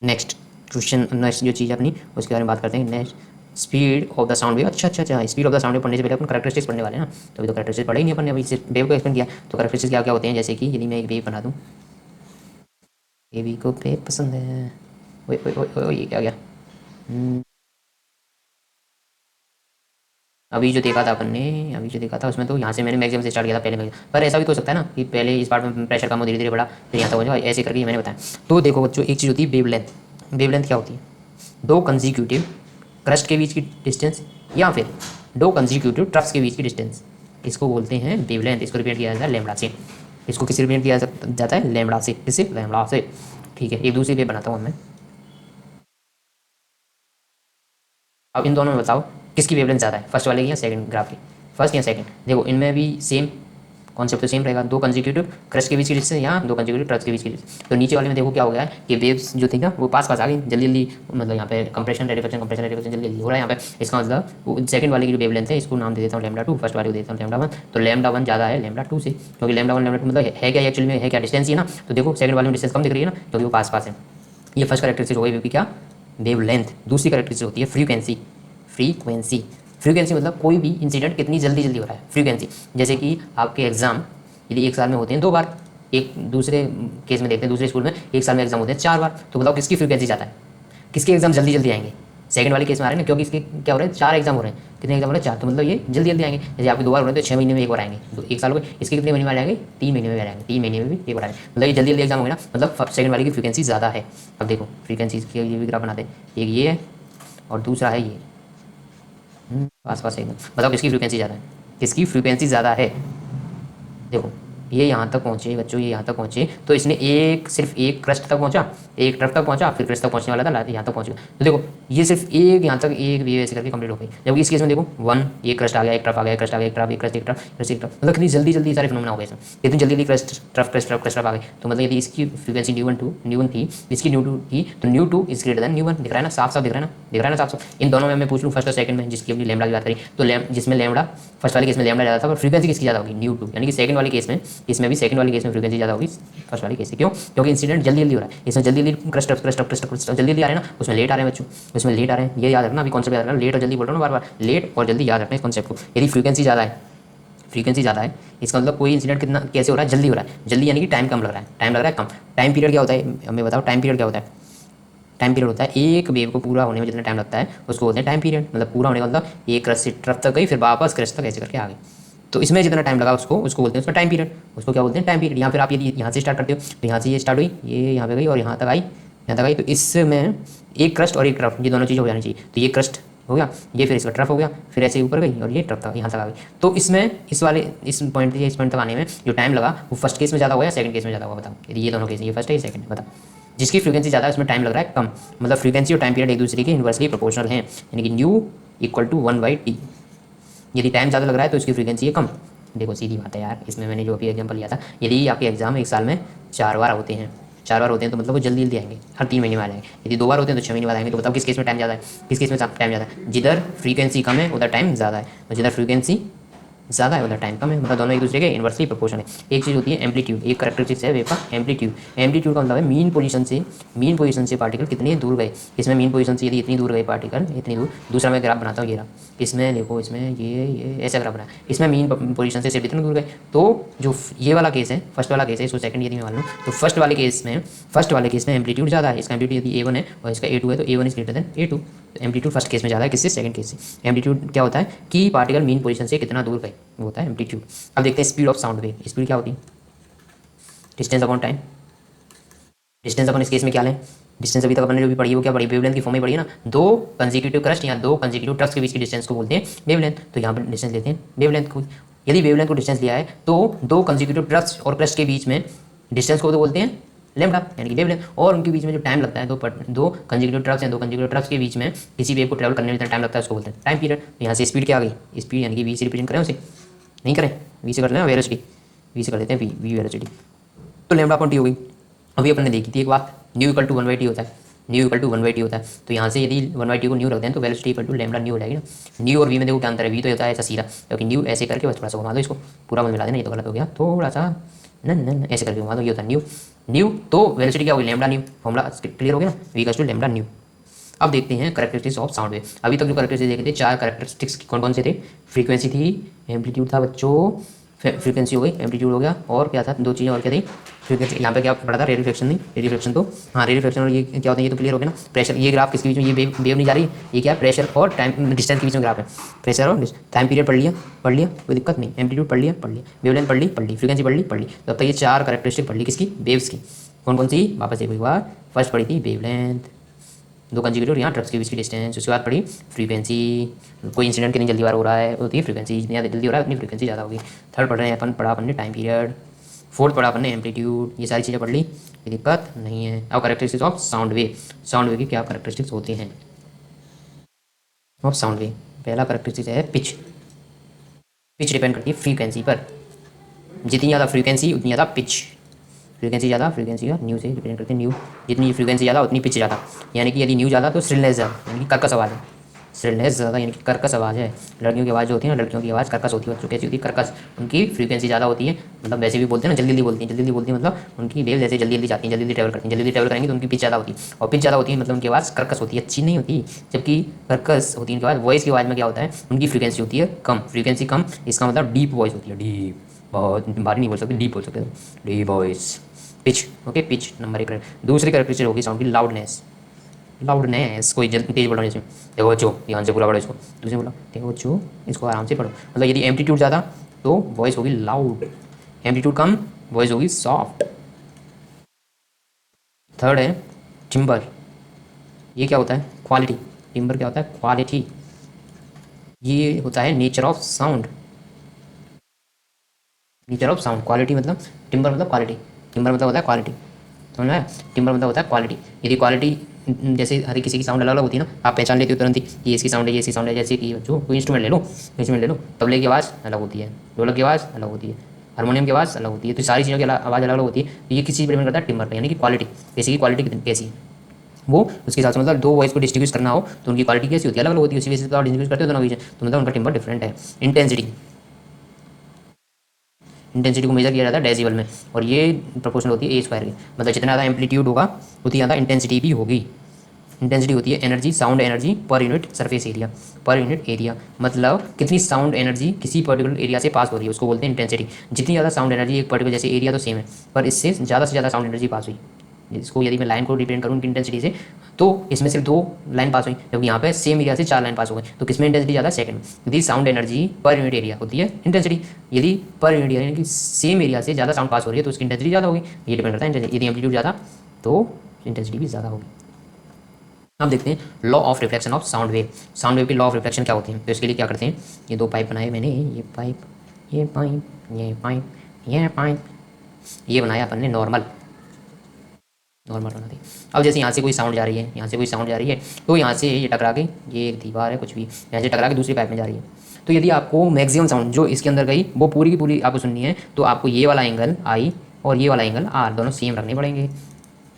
नेक्स्ट क्वेश्चन, नेक्स्ट जो चीज़ अपनी उसके बारे में बात करते हैं। Next speed of the sound wave. अच्छा, speed of the sound wave पढ़ने से पहले अपन कैरेक्टरिस्टिक्स पढ़ने वाले हैं ना, तो अभी तो कैरेक्टरिस्टिक्स पढ़े ही नहीं अपन ने, अभी सिर्फ वेव को एक्सप्लेन किया। तो कैरेक्टरिस्टिक्स क्या क्या होते हैं, जैसे कि यदि मैं एक वेव बना दूँ, वेव को वेव पसंद है, ओए ये क्या गया, अभी जो देखा था अपन ने, अभी जो देखा था उसमें तो यहाँ से मैंने मैक्सिमम से स्टार्ट किया था पहले मैक्सिमम, पर ऐसा भी तो हो सकता है ना कि पहले इस पार्ट में प्रेशर कम हो, धीरे धीरे बढ़ा, फिर यहाँ तक हो जाए, ऐसे करके मैंने बताया। तो देखो बच्चों, एक चीज़ होती है वेवलेंथ। वेवलेंथ क्या होती है, दो कंजिक्यूटिव क्रस्ट के बीच की डिस्टेंस या फिर दो कंजिक्यूटिव ट्रफ्स के बीच की डिस्टेंस, इसको बोलते हैं वेवलेंथ। इसको रिप्रेजेंट किया जाता है लैम्बडा से। इसको किससे रिप्रेजेंट किया जाता है, लैम्बडा से, किससे, लैम्बडा से। ठीक है, एक दूसरी वेव बनाता हूँ मैं। अब इन दोनों में बताओ किसकी वेवलेंथ ज़्यादा है, फर्स्ट वाले की या सेकंड ग्राफ की, फर्स्ट या सेकंड। देखो इनमें भी सेम कॉन्सेप्ट तो सेम रहेगा, दो कंजिक्यूटिव क्रस्ट के बीच की डिस्टेंस या दो कंजिक्यूटिव ट्रस्ट के बीच की डिस्टेंस। तो नीचे वाले में देखो क्या हो गया है कि वेव्स जो थी ना वो पास पास आ गई जल्दी जल्दी, मतलब यहाँ पे कंप्रेशन रेडिफिकेशन जल्दी जल्दी हो रहा है यहाँ पे। इसका मतलब सेकंड वाले की जो वेवलेंथ है इसको नाम दे देता हूँ लैम्बडा 2, फर्स्ट वाले को देता हूँ लैम्बा 1। तो लैम्बा 1 ज़्यादा है लैम्बडा 2 से, क्योंकि लैम्बा 1 लैम्बडा 2 मतलब है क्या एक्चुअली में, है क्या, डिस्टेंस ही ना। तो देखो सेकंड वाले में डिस्टेंस कम दिख रही है ना, क्योंकि वो पास पास है। ये फर्स्ट कैरेक्टरिस्टिक हो गई वेव की, क्या, वेवलेंथ। दूसरी कैरेक्टरिस्टिक होती है फ्रीक्वेंसी। फ्रीक्वेंसी मतलब कोई भी इंसिडेंट कितनी जल्दी जल्दी हो रहा है, फ्रीक्वेंसी। जैसे कि आपके एग्जाम यदि एक साल में होते हैं 2 बार, एक दूसरे केस में देखते हैं दूसरे स्कूल में एक साल में एग्जाम होते हैं 4 बार, तो बताओ किसकी फ्रीक्वेंसी ज़्यादा है, किसके एग्जाम जल्दी जल्दी आएंगे, सेकंड वाले केस में आ रहे हैं ना, क्योंकि इसके क्या हो रहे हैं, 4 एग्जाम हो रहे हैं, कितने एग्जाम हो रहे हैं 4, तो मतलब ये जल्दी जल्दी आएंगे। जैसे आपके 2 बार हो रहे हैं तो 6 महीने में एक बार आएंगे, तो 1 साल हो गए, इसके कितने महीने में आ जाएंगे, 3 महीने में आ जाएंगे, 3 महीने में भी एक बार आएंगे, मतलब ये जल्दी जल्दी एग्जाम हो गया ना, मतलब सेकंड वाले की फ्रीक्वेंसी ज़्यादा है। अब देखो फ्रीक्वेंसी के लिए भी ग्राफ बनाते हैं, एक ये है और दूसरा है ये, आस पास एकदम, बताओ किसकी फ्रीक्वेंसी ज़्यादा है, किसकी फ्रीक्वेंसी ज़्यादा है। देखो ये यहाँ तक पहुँचे बच्चों, ये यहाँ तक पहुँचे, तो इसने सिर्फ एक क्रस्ट तक पहुँचा, एक ट्रफ तक पहुँचा, फिर क्रस्ट तक पहुँचने वाला था, यहाँ तक पहुँच गया। तो देखो ये सिर्फ एक यहाँ तक एक वेव ऐसे करके कंप्लीट हो गई, जबकि इस केस में देखो 1 एक क्रस्ट आ गया, एक ट्रफ आ गया, एक क्रस्ट आ गया, एक ट्रफ, एक क्रस्ट, एक ट्रफ, क्रस्ट, एक ट्रफ, मतलब कितनी जल्दी जल्दी सारे फिनोमेना हो गए इसमें, इतनी जल्दी जल्दी crest trough crest trough crest trough आ गए। तो मतलब यदि इसकी फ्रीक्वेंसी न्यू वन थी, इसकी न्यू2 थी, तो न्यू2 इज ग्रेटर देन न्यू1, दिख रहा है ना, साफ साफ दिख रहा है ना, दिख रहा है ना साफ साफ। इन दोनों में मैं पूछ लूँ फर्स्ट और सेकंड में, जिसकी अपनी लैम्बडा की बात करी, तो जिसमें लैम्बडा फर्स्ट वाले केस में लैम्बडा ज़्यादा था, पर फ्रीक्वेंसी किसकी ज़्यादा होगी, न्यू2, यानी कि सेकंड वाले केस में, इसमें भी सेकंड वाले केस में फ्रीक्वेंसी ज़्यादा होगी फर्स्ट वाले केस से। क्यों? क्योंकि इंसिडेंट जल्दी जल्दी हो रहा है, इसमें जल्दी जल्दी क्रस्ट जल्दी जल्दी आ रहे हैं ना, उसमें लेट आ रहे हैं बच्चों, उसमें लेट आ रहे हैं, ये याद रखना, अभी कॉन्सेप्ट याद रखना, लेट और जल्दी बोल रहा हूँ बार बार, लेट और जल्दी याद रखना इस कॉन्सेप्ट को। यदि फ्रीक्वेंसी ज़्यादा है, फ्रीक्वेंसी ज़्यादा है, इसका मतलब कोई इंसिडेंट कितना कैसे हो रहा है, जल्दी हो रहा है, जल्दी यानी कि टाइम कम लग रहा है, टाइम लग रहा है कम। टाइम पीरियड क्या होता है हमें बताओ, टाइम पीरियड क्या होता है, टाइम पीरियड होता है एक वेव को पूरा होने में जितना टाइम लगता है उसको बोलते हैं टाइम पीरियड, मतलब पूरा होने का मतलब एक क्रस्ट से ट्रफ तक गई, फिर वापस क्रस्ट तक ऐसे करके आ गई, तो इसमें जितना टाइम लगा उसको बोलते हैं उसका टाइम पीरियड, उसको क्या बोलते हैं टाइम पीरियड। यहाँ फिर आप यदि यहाँ से स्टार्ट करते हो तो यहाँ से ये स्टार्ट हुई, ये यहाँ पे गई और यहाँ तक आई, यहाँ तक आई, तो इसमें एक क्रस्ट और एक ट्रफ, ये दोनों चीज़ हो जानी चाहिए, तो ये क्रस्ट हो गया, ये फिर इसका ट्रफ हो गया, फिर ऐसे ऊपर गई और ये ट्रफ तक यहाँ तक आ गई। तो इसमें इस पॉइंट तक आने में जो टाइम लगा वो फर्स्ट केस में ज़्यादा हुआ या सेकंड केस में ज़्यादा हुआ, बताओ। यदि ये दोनों केस, ये फर्स्ट है ये सेकंड है, बताओ। जिसकी फ्रीक्वेंसी ज़्यादा है उसमें टाइम लग रहा है कम, मतलब फ्रीक्वेंसी और टाइम पीरियड एक दूसरे के इन्वर्सली प्रोपोर्शनल हैं, यानी कि न्यू इक्वल टू 1/t। यदि टाइम ज़्यादा लग रहा है तो इसकी फ्रीक्वेंसी है कम। देखो सीधी बात है यार, इसमें मैंने जो अभी एग्जाम्पल लिया था, यदि आपके एग्जाम एक साल में 4 बार होते हैं, 4 बार होते हैं तो मतलब वो जल्दी जल्दी आएंगे, हर 3 महीने में आ जाएंगे। यदि 2 बार होते हैं तो 6 महीने बाद आएंगे, तो बताओ किस केस में टाइम ज़्यादा है, किस केस में टाइम ज़्यादा है। जिधर फ्रीक्वेंसी कम है उधर टाइम ज़्यादा है, और जिधर फ्रीक्वेंसी ज़्यादा है उधर टाइम कम है, मतलब दोनों एक दूसरे के इन्वर्सली प्रोपोर्शनल है। एक चीज़ होती है एम्पलीट्यूड, एक कैरेक्टरिस्टिक्स है वेव का एम्पलीट्यूड। एम्पलीट्यूड का मतलब है मीन पोजीशन से पार्टिकल कितनी दूर गए। इसमें मीन पोजीशन से यदि इतनी दूर गए पार्टिकल, इतनी दूर, दूसरा मैं ग्राफ बनाता हूँ ये रहा, इसमें देखो, इसमें ये ऐसा ग्राफ बना, इसमें मीन पोजीशन से सिर्फ इतनी दूर गए, तो जो ये वाला केस है, फर्स्ट वाला केस है, इसको सेकंड यदि मैं मान लूँ, तो फर्स्ट वाले केस में एम्पलीट्यूड ज़्यादा है, इसका एम्पलीट्यूड यदि A1 है और इसका A2 है, तो A1 is greater than A2, तो एम्पलीट्यूड फर्स्ट केस में ज़्यादा है, किससे, सेकंड केस से। एम्पलीट्यूड क्या होता है कि पार्टिकल मीन पोजीशन से कितना दूर गए, वो होता है एम्पलीट्यूड। अब देखते हैं speed of sound wave. Speed क्या होती है, डिस्टेंस अपॉन टाइम। डिस्टेंस अपन इस केस में क्या लें, डिस्टेंस अभी तक अपने जो भी पढ़ी है वो क्या पढ़ी, वेवलेंथ की फॉर्म में पढ़ी है ना, 2 कंसेक्यूटिव क्रस्ट या 2 कंसेक्यूटिव ट्रफ्स के बीच की डिस्टेंस को बोलते हैं वेवलेंथ। तो यहाँ पर डिस्टेंस लेते हैं वेवलेंथ को, यदि वेवलेंथ को डिस्टेंस लिया है तो 2 कंसेक्यूटिव ट्रफ्स और क्रस्ट के बीच में डिस्टेंस को तो बोलते हैं लैम्डा, यानी कि वेवलेंथ, और उनके बीच में जो टाइम लगता है, दो कंसेक्यूटिव ट्रफ्स या 2 कंसेक्यूटिव ट्रफ्स के बीच में किसी वेव को ट्रैवल करने में जितना टाइम लगता है उसको बोलते हैं टाइम पीरियड। यहाँ से स्पीड क्या आ गई, स्पीड यानी कि वी से रिप्रेजेंट करें उसे, नहीं करें, वी से कर लें, वेलोसिटी, वी से कर देते हैं, वी वेलोसिटी, तो लैम्डा अपॉन टी हो गई। अभी अपन ने देखी थी एक बात, न्यू इक्वल टू 1/t होता है, न्यू इक्वल टू 1/t होता है, तो यहाँ से यदि 1/t को न्यू रख दें तो velocity equal to lambda nu हो जाएगी ना। न्यू और वी में देखो क्या अंतर है, वी तो होता है ऐसा सीधा, क्योंकि न्यू ऐसे करके बस थोड़ा सा घुमा दो इसको, पूरा मिला देना, ये तो गलत हो गया, थोड़ा सा न ऐसे करके घुमा दो, ये होता है न्यू, तो वेलोसिटी क्या होगी, लैम्डा न्यू, फॉर्मूला क्लियर हो गया ना, v equal to lambda nu. अब देखते हैं कैरेक्टरिस्टिक्स ऑफ साउंड वेव। अभी तक जो कैरेक्टरिस्टिक्स देखे थे 4 कैरेक्टरिस्टिक्स कौन कौन से थे, फ्रीक्वेंसी थी, एम्पलीट्यूड था बच्चों, फ्रीक्वेंसी हो गई, एम्पलीट्यूड हो गया, और क्या था, 2 चीज़ें और क्या थी, फ्रीक्वेंसी, यहाँ पे क्या पढ़ा था, रे रिफ्लेक्शन नहीं, रे रिफ्लेक्शन तो हाँ, रे रिफ्लेक्शन, और ये क्या होता है, ये तो क्लियर हो गया ना। प्रेशर, ये ग्राफ किसके बीच में, ये वेव नहीं जा रही, ये क्या है, प्रेशर और टाइम डिस्टेंस के बीच में ग्राफ है, प्रेशर और टाइम पीरियड पढ़ लिया, कोई दिक्कत नहीं, एम्पलीट्यूड पढ़ लिया, वेवलेंथ पढ़ ली, फ्रीक्वेंसी पढ़ ली, तो अब तक ये 4 कैरेक्टरिस्टिक पढ़ ली किसकी, वेव्स की। कौन कौन सी, वापस एक बार, फर्स्ट पढ़ी थी वेवलेंथ, 2 कंसेक्यूटिव यहाँ ट्रफ्स के बीच की डिस्टेंस, उसके बाद पढ़ी फ्रीक्वेंसी, कोई इंसिडेंट कितनी जल्दी बार हो रहा है होती है फ्रीक्वेंसी, जितनी ज़्यादा जल्दी हो रहा है उतनी फ्रीक्वेंसी ज़्यादा होगी। थर्ड पढ़ रहे हैं पढ़ा अपन ने टाइम पीरियड, फोर्थ पढ़ा अपन ने एम्पलीट्यूड, ये सारी चीज़ें पढ़ ली, कोई दिक्कत नहीं है। अब characteristics of sound wave, sound wave की क्या कैरेक्टरिस्टिक्स होते हैं ऑफ साउंड वेव। पहला कैरेक्टरिस्टिक्स है पिच। पिच डिपेंड करती है फ्रीक्वेंसी पर, जितनी ज़्यादा फ्रीक्वेंसी उतनी ज़्यादा पिच, फ्रीक्वेंसी ज़्यादा, फ्रीक्वेंसी का न्यू से रिप्रेजेंट करते हैं न्यू, जितनी फ्रीक्वेंसी ज़्यादा उतनी पिच ज़्यादा, यानी कि यदि न्यू ज़्यादा तो श्रिलनेस ज़्यादा, यानी कि कर्कश आवाज़ है, श्रिलनेस ज़्यादा यानी कि कर्कश आवाज़ है। लड़कियों की आवाज़ जो होती है ना, लड़कियों की आवाज़ कर्कश होती है, बच्चों कैसी होती है, कर्कश, उनकी फ्रीक्वेंसी ज़्यादा होती है, मतलब वैसे भी बोलते हैं ना, जल्दी जल्दी बोलती है, मतलब उनकी वेव जैसे जल्दी जल्दी जाती है, जल्दी ट्रैवल करती है, जल्दी ट्रैवल करेंगी तो उनकी पिच ज़्यादा होती है, और पिच ज़्यादा होती है मतलब उनकी आवाज़ कर्कश होती है, अच्छी नहीं होती। जबकि कर्कश होती है उनकी आवाज़, वॉइस की आवाज़ में क्या होता है, उनकी फ्रीक्वेंसी होती है कम, फ्रीक्वेंसी कम, इसका मतलब डीप वॉइस होती है, डीप, बहुत भारी नहीं बोल सकते, डीप बोल सकते, deep voice, pitch, okay, pitch number 1। दूसरी कैरेक्टरिस्टिक होगी साउंड की लाउडनेस। लाउडनेस, कोई जल्दी तेज बोलो जैसे देखो बच्चों ध्यान से पूरा पढ़ो इसको, दूसरे बोलो देखो बच्चों इसको आराम से पढ़ो। मतलब यदि एम्पलीट्यूड ज़्यादा तो वॉइस होगी लाउड, एम्पलीट्यूड कम वॉइस होगी सॉफ्ट। थर्ड है टिम्बर, ये क्या होता है क्वालिटी, टिम्बर क्या होता है क्वालिटी, ये होता है nature of sound, nature of sound. Quality मतलब टिम्बर मतलब क्वालिटी, टिम्बर मतलब होता है क्वालिटी, समझ में आया? टिम्बर मतलब होता है क्वालिटी। यदि क्वालिटी जैसे हर किसी की साउंड अलग अलग होती है ना, आप पहचान लेते हो तुरंत ही कि इसकी साउंड है, ये इसकी साउंड है। जैसे कि जो कोई इंस्ट्रूमेंट ले लो, तबले की आवाज़ अलग होती है, ढोलक की आवाज़ अलग होती है, हारमोनियम की आवाज़ अलग होती है, तो सारी चीज़ों की आवाज़ अलग अलग होती है। तो ये किस चीज़ पर डिपेंड करता है टिम्बर पर, यानी कि क्वालिटी, किसी की क्वालिटी कैसी है वो उसके हिसाब से, मतलब दो वॉइस को डिस्ट्रीब्यूट करना हो तो उनकी क्वालिटी कैसी होती है अलग अलग होती है, उसी बेसिस पर आप डिस्ट्रीब्यूट करते हो दोनों बीच, तो मतलब उनका टिम्बर डिफरेंट है। इंटेंसिटी, इंटेंसिटी को मेजर किया जाता है डेसिबल में, और ये प्रोपोर्शनल होती है ए स्क्वायर की, मतलब जितना ज़्यादा एम्पलीट्यूड होगा उतनी ज़्यादा इंटेंसिटी भी होगी। इंटेंसिटी होती है energy, sound energy per unit surface area, per unit area, मतलब कितनी साउंड एनर्जी किसी पर्टिकुलर एरिया से पास हो रही है उसको बोलते हैं इंटेंसिटी। जितनी ज़्यादा साउंड एनर्जी एक पर्टिकुलर, जैसे एरिया तो सेम है पर इससे ज़्यादा से ज़्यादा साउंड एनर्जी पास हुई, इसको यदि मैं लाइन को डिपेंड करूँ उनकी इंटेंसिटी से, तो इसमें सिर्फ 2 लाइन पास हुई, क्योंकि यहाँ पे सेम एरिया से 4 लाइन पास हो गई, तो किसमें इंटेंसिटी ज़्यादा सेकंड में। यदि sound energy per unit area होती है इंटेंसिटी, यदि पर यूनिट एरिया यानी कि सेम एरिया से ज़्यादा साउंड पास हो रही है तो उसकी इंटेंसिटी ज़्यादा होगी, ये डिपेंड करता है इंटेंसिटी। यदि एम्पलीट्यूड ज़्यादा तो इंटेंसिटी भी ज़्यादा होगी। अब देखते हैं law of reflection of sound wave. Sound wave की लॉ ऑफ रिफ्लेक्शन क्या होती है, तो इसके लिए क्या करते हैं, ये 2 पाइप बनाए मैंने, ये पाइप, ये पाइप, ये पाइप, ये पाइप, ये बनाया अपन ने नॉर्मल, नॉर्मल बना दी। अब जैसे यहाँ से कोई साउंड जा रही है, यहाँ से कोई साउंड जा रही है, तो यहाँ से ये टकरा के, ये एक दीवार है कुछ भी, यहाँ से टकरा के दूसरी पाइप में जा रही है। तो यदि आपको मैक्सिमम साउंड जो इसके अंदर गई वो पूरी की पूरी आपको सुननी है, तो आपको ये वाला एंगल आई और ये वाला एंगल आर दोनों सेम रखने पड़ेंगे,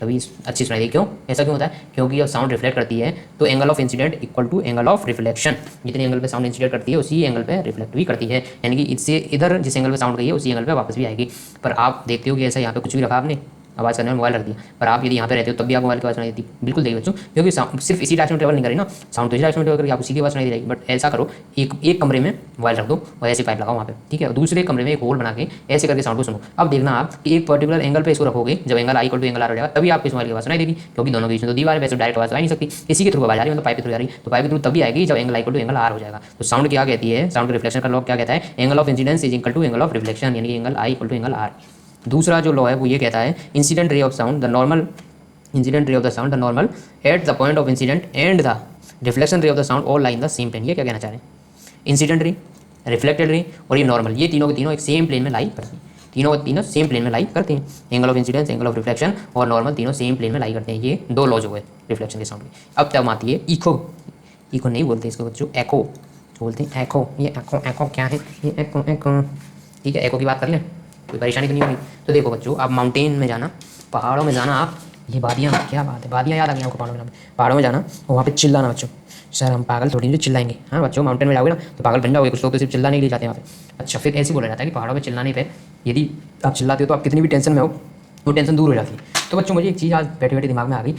तभी अच्छी सुनाई देगी। क्यों, ऐसा क्यों होता है, क्योंकि जब साउंड रिफ्लेक्ट करती है तो angle of incident equal to angle of reflection, जितने एंगल पे साउंड इंसिडेंट करती है उसी एंगल पे रिफ्लेक्ट भी करती है, यानी कि इससे इधर जिस एंगल पे साउंड गई है उसी एंगल पे वापस भी आएगी। पर आप देखते हो कि ऐसा यहाँ पे कुछ भी रखा आपने, आवाज़ करने में मोबाइल रख दिया, पर आप यदि यहाँ पे रहते हो तब भी आपको मोबाइल की आवाज़ सुनाई देती, बिल्कुल देखिए बच्चों, क्योंकि सिर्फ इसी डायरेक्शन में ट्रेवल नहीं करी ना, साउंड तो इसी डायरेक्शन में ट्रेवल करके आपको उसी की आवाज़ सुनाई दे जाएगी। बट ऐसा करो, एक कमरे में मोबाइल रख दो और ऐसे पाइप लगाओ वहाँ पे, ठीक है, और दूसरे कमरे में एक होल बना के ऐसे करके साउंड को सुनो। अब देखना आप कि एक पर्टिकुलर एंगल पे इसको रखोगे, जब angle i equal to angle r हो जाएगा तभी आपको इस मोबाइल की आवाज़ सुनाई देगी, क्योंकि दोनों के बीच में तो दीवार है, वैसे डायरेक्ट आवाज़ आ नहीं सकती, इसी के थ्रू आवाज़ आ रही है, मतलब पाइप के थ्रू आ रही है, तो पाइप के थ्रू तभी आएगी जब angle i equal to angle r हो जाएगा। तो साउंड क्या कहती है, साउंड के रिफ्लेक्शन का लॉ क्या कहता है, angle of incidence is equal to angle of reflection, यानी कि angle i equal to angle r. दूसरा जो लॉ है वो ये कहता है incident ray of sound the normal, incident ray of the sound the normal at the point of incidence and the reflection ray of the sound all lie in the same plane. ये क्या कहना चाह रहे हैं, incident ray, reflected ray और ये normal, ये तीनों के तीनों एक सेम प्लेन में लाई करते हैं, तीनों के तीनों सेम प्लेन में लाई करते हैं, angle of incidence, angle of reflection और नॉर्मल तीनों सेम प्लेन में लाई करते हैं। ये 2 लॉज हुए रिफ्लेक्शन के साउंड के। अब तब आती है इको, इको नहीं बोलते इसको बच्चों, एको बोलते हैं, एको, ये एको, एको क्या है, ये एको, एको, ठीक है, एको की बात कर लें, कोई परेशानी तो नहीं होगी। तो देखो बच्चों, आप माउंटेन में जाना, पहाड़ों में जाना, आप ये वादियाँ, क्या बात है, वादियाँ याद आ गई आपको, पहाड़ों में जाना और वहाँ पे चिल्लाना बच्चों, सर हम पागल थोड़ी नहीं चिल्लाएंगे, हाँ बच्चों माउंटेन में जाओगे ना तो पागल बन जाओगे, कुछ लोग तो सिर्फ चिल्लाने के लिए जाते हैं वहाँ पे। अच्छा, फिर ऐसे बोला जाता है कि पहाड़ों में चिल्लाने पे यदि आप चिल्लाते हो तो आप कितनी भी टेंशन में हो वो टेंशन दूर हो जाती है। तो बच्चों मुझे एक चीज़ आज बैठे बैठे दिमाग में आ गई,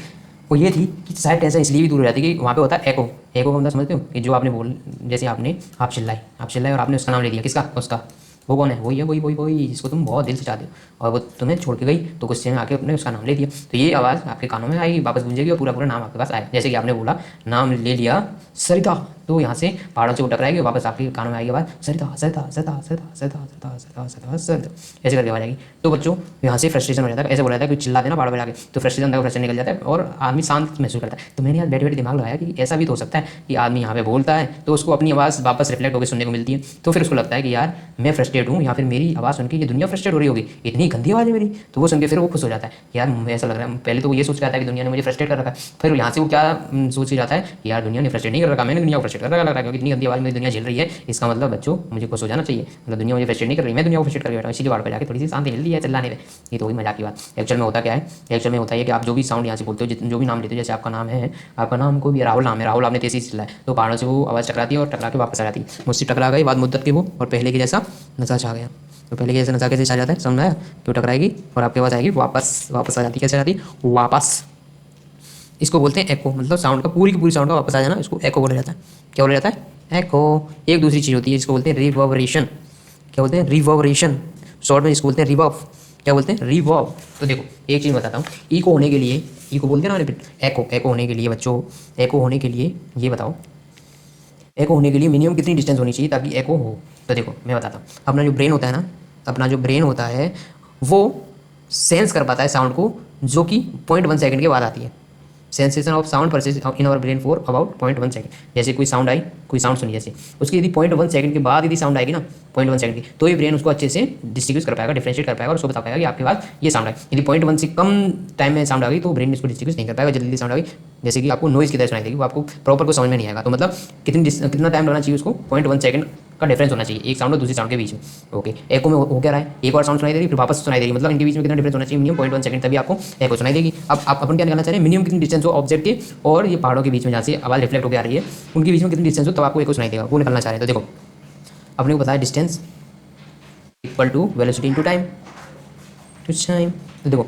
वो ये थी कि शायद टेंशन इसलिए भी दूर हो जाती है कि वहाँ पे होता है एको। एको को मतलब समझते हो कि जो आपने बोल, जैसे आपने आप चिल्लाए और आपने उसका नाम ले लिया, किसका, उसका, वो कौन है, वही है, वही जिसको तुम बहुत दिल से चाहते हो और वो तुम्हें छोड़ के गई तो गुस्से में आके अपने उसका नाम ले दिया, तो ये आवाज़ आपके कानों में आएगी, वापस गूंजेगी और पूरा पूरा नाम आपके पास आएगा। जैसे कि आपने बोला नाम ले लिया सरिता, तो यहाँ से पहाड़ों से वो टकराएगी वापस आपके कानों में आएगी आवाज़ सरिता सरिता सरिता सरिता सरिता सरिता सरिता सरिता सरिता, ऐसे करके आवाज़ आएगी। तो बच्चों यहाँ से फ्रस्ट्रेशन हो जाता है, ऐसे बोला जाता है कि चिल्ला देना पहाड़ों पर जाके, तो फ्रस्ट्रेशन अंदर फ्रस्ट्रेशन निकल जाता है और आदमी शांत महसूस करता है। तो मैंने यार बैठे बैठे दिमाग लगाया कि ऐसा भी तो हो सकता है कि आदमी यहाँ पे बोलता है तो उसको अपनी आवाज़ वापस रिफ्लेक्ट होकर सुनने को मिलती है, तो फिर उसको लगता है कि यार मैं फ्रस्ट्रेट हूँ, या फिर मेरी आवाज़ सुन के ये दुनिया फ्रस्ट्रेट हो रही होगी, इतनी गंदी आवाज़ है मेरी, तो वो सुन के फिर वो खुश हो जाता है यार मुझे ऐसा लग रहा है। पहले तो वो ये सोच के आता है कि दुनिया ने मुझे फ्रस्ट्रेट कर रखा है, फिर यहाँ से वो क्या सोच के जाता है कि यार दुनिया ने फ्रस्ट्रेट नहीं कर रखा, मैंने दुनिया को फ्रस्ट्रेट कर रखा लग रहा है, क्योंकि इतनी गंदी आवाज़ मेरी दुनिया झेल रही है, इसका मतलब बच्चों मुझे खुश हो जाना चाहिए, मतलब दुनिया मुझे फ्रस्ट्रेट नहीं कर रही, मैं दुनिया को फ्रस्ट्रेट कर बैठा हूँ, इसीलिए पहाड़ पर जाके थोड़ी सी शांति मिलती है चिल्लाने में। ये तो वही मजाक की बात। एक्चुअल में होता क्या है, एक्चुअल में होता है कि आप जो भी साउंड यहाँ से बोलते हो, जो भी नाम लेते हो, जैसे आपका नाम है, आपका नाम कोई भी राहुल नाम है, राहुल आपने तेजी से चिल्लाया तो पहाड़ों से वो आवाज़ टकराती है और टकरा के वापस आ जाती है, मुझसे टकरा गई बाद मुद्दत के वो, और पहले के जैसा नशा छा गया। तो पहले के जैसा नशा कैसे छा जाता है, समझ में आया, तो टकराएगी और आपके पास आएगी वापस, वापस आ जाती है, कैसे आ जाती है वापस। इसको बोलते हैं एको, मतलब साउंड का पूरी की पूरी साउंड का वापस आ जाना, इसको एको बोला जाता है। क्या बोला जाता है, एको। एक दूसरी चीज़ होती है जिसको बोलते हैं रिवर्बरेशन, क्या बोलते हैं रिवर्बरेशन, शॉर्ट में इसको बोलते हैं रिवर्ब, क्या बोलते हैं रिवर्ब। तो देखो एक चीज़ बताता हूँ, इको होने के लिए ई को बोलते हैं ना रिपीट। एको, एको होने के लिए बच्चों, एको होने के लिए ये बताओ, एको होने के लिए मिनिमम कितनी डिस्टेंस होनी चाहिए ताकि एको हो। तो देखो मैं बताता हूँ, अपना जो ब्रेन होता है ना, अपना जो ब्रेन होता है वो सेंस कर पाता है साउंड को, जो कि 0.1 सेकंड के बाद आती है। Sensation of sound persists in our brain for about 0.1 second. जैसे कोई साउंड आई, कोई साउंड सुनी जैसे, उसकी यदि 0.1 सेकंड के बाद यदि साउंड आएगी ना, 0.1 सेकंड की, तो ये ब्रेन उसको अच्छे से डिस्ट्रीब्यूट कर पाएगा, डिफरेंशिएट कर पाएगा और उसको बता पाएगा कि आपके पास ये साउंड है। यदि 0.1 से कम टाइम में साउंड आ गई तो ब्रेन इसको डिस्ट्रीब्यूट नहीं कर पाएगा, जल्दी साउंड आ गई जैसे कि आपको नॉइज़ की तरह सुनाई देगी, वो आपको प्रॉपर को समझ में नहीं आएगा। तो मतलब कितना टाइम लगना चाहिए उसको, 0.1 सेकंड का डिफरेंस होना चाहिए एक साउंड और दूसरी साउंड के बीच में। ओके, एको में हो क्या रहा है, एक और साउंड सुनाई दे रही फिर वापस सुनाई देगी, मतलब इनके बीच में कितना डिफरेंस होना चाहिए, मिनिमम 0.1 सेकंड, तभी आपको एको सुनाई देगी। अब आप अपन क्या निकालना चाह रहे हैं, मिनिमम कितनी डिस्टेंस हो ऑब्जेक्ट के और ये पहाड़ों के बीच में जहाँ से आवाज़ रिफ्लेक्ट होकर आ रही है, उनके बीच में कितनी डिस्टेंस हो तब आपको एको सुनाई देगा, वो निकालना चाह रहे हैं। तो देखो अपने को पता है distance equal to velocity into time, तो देखो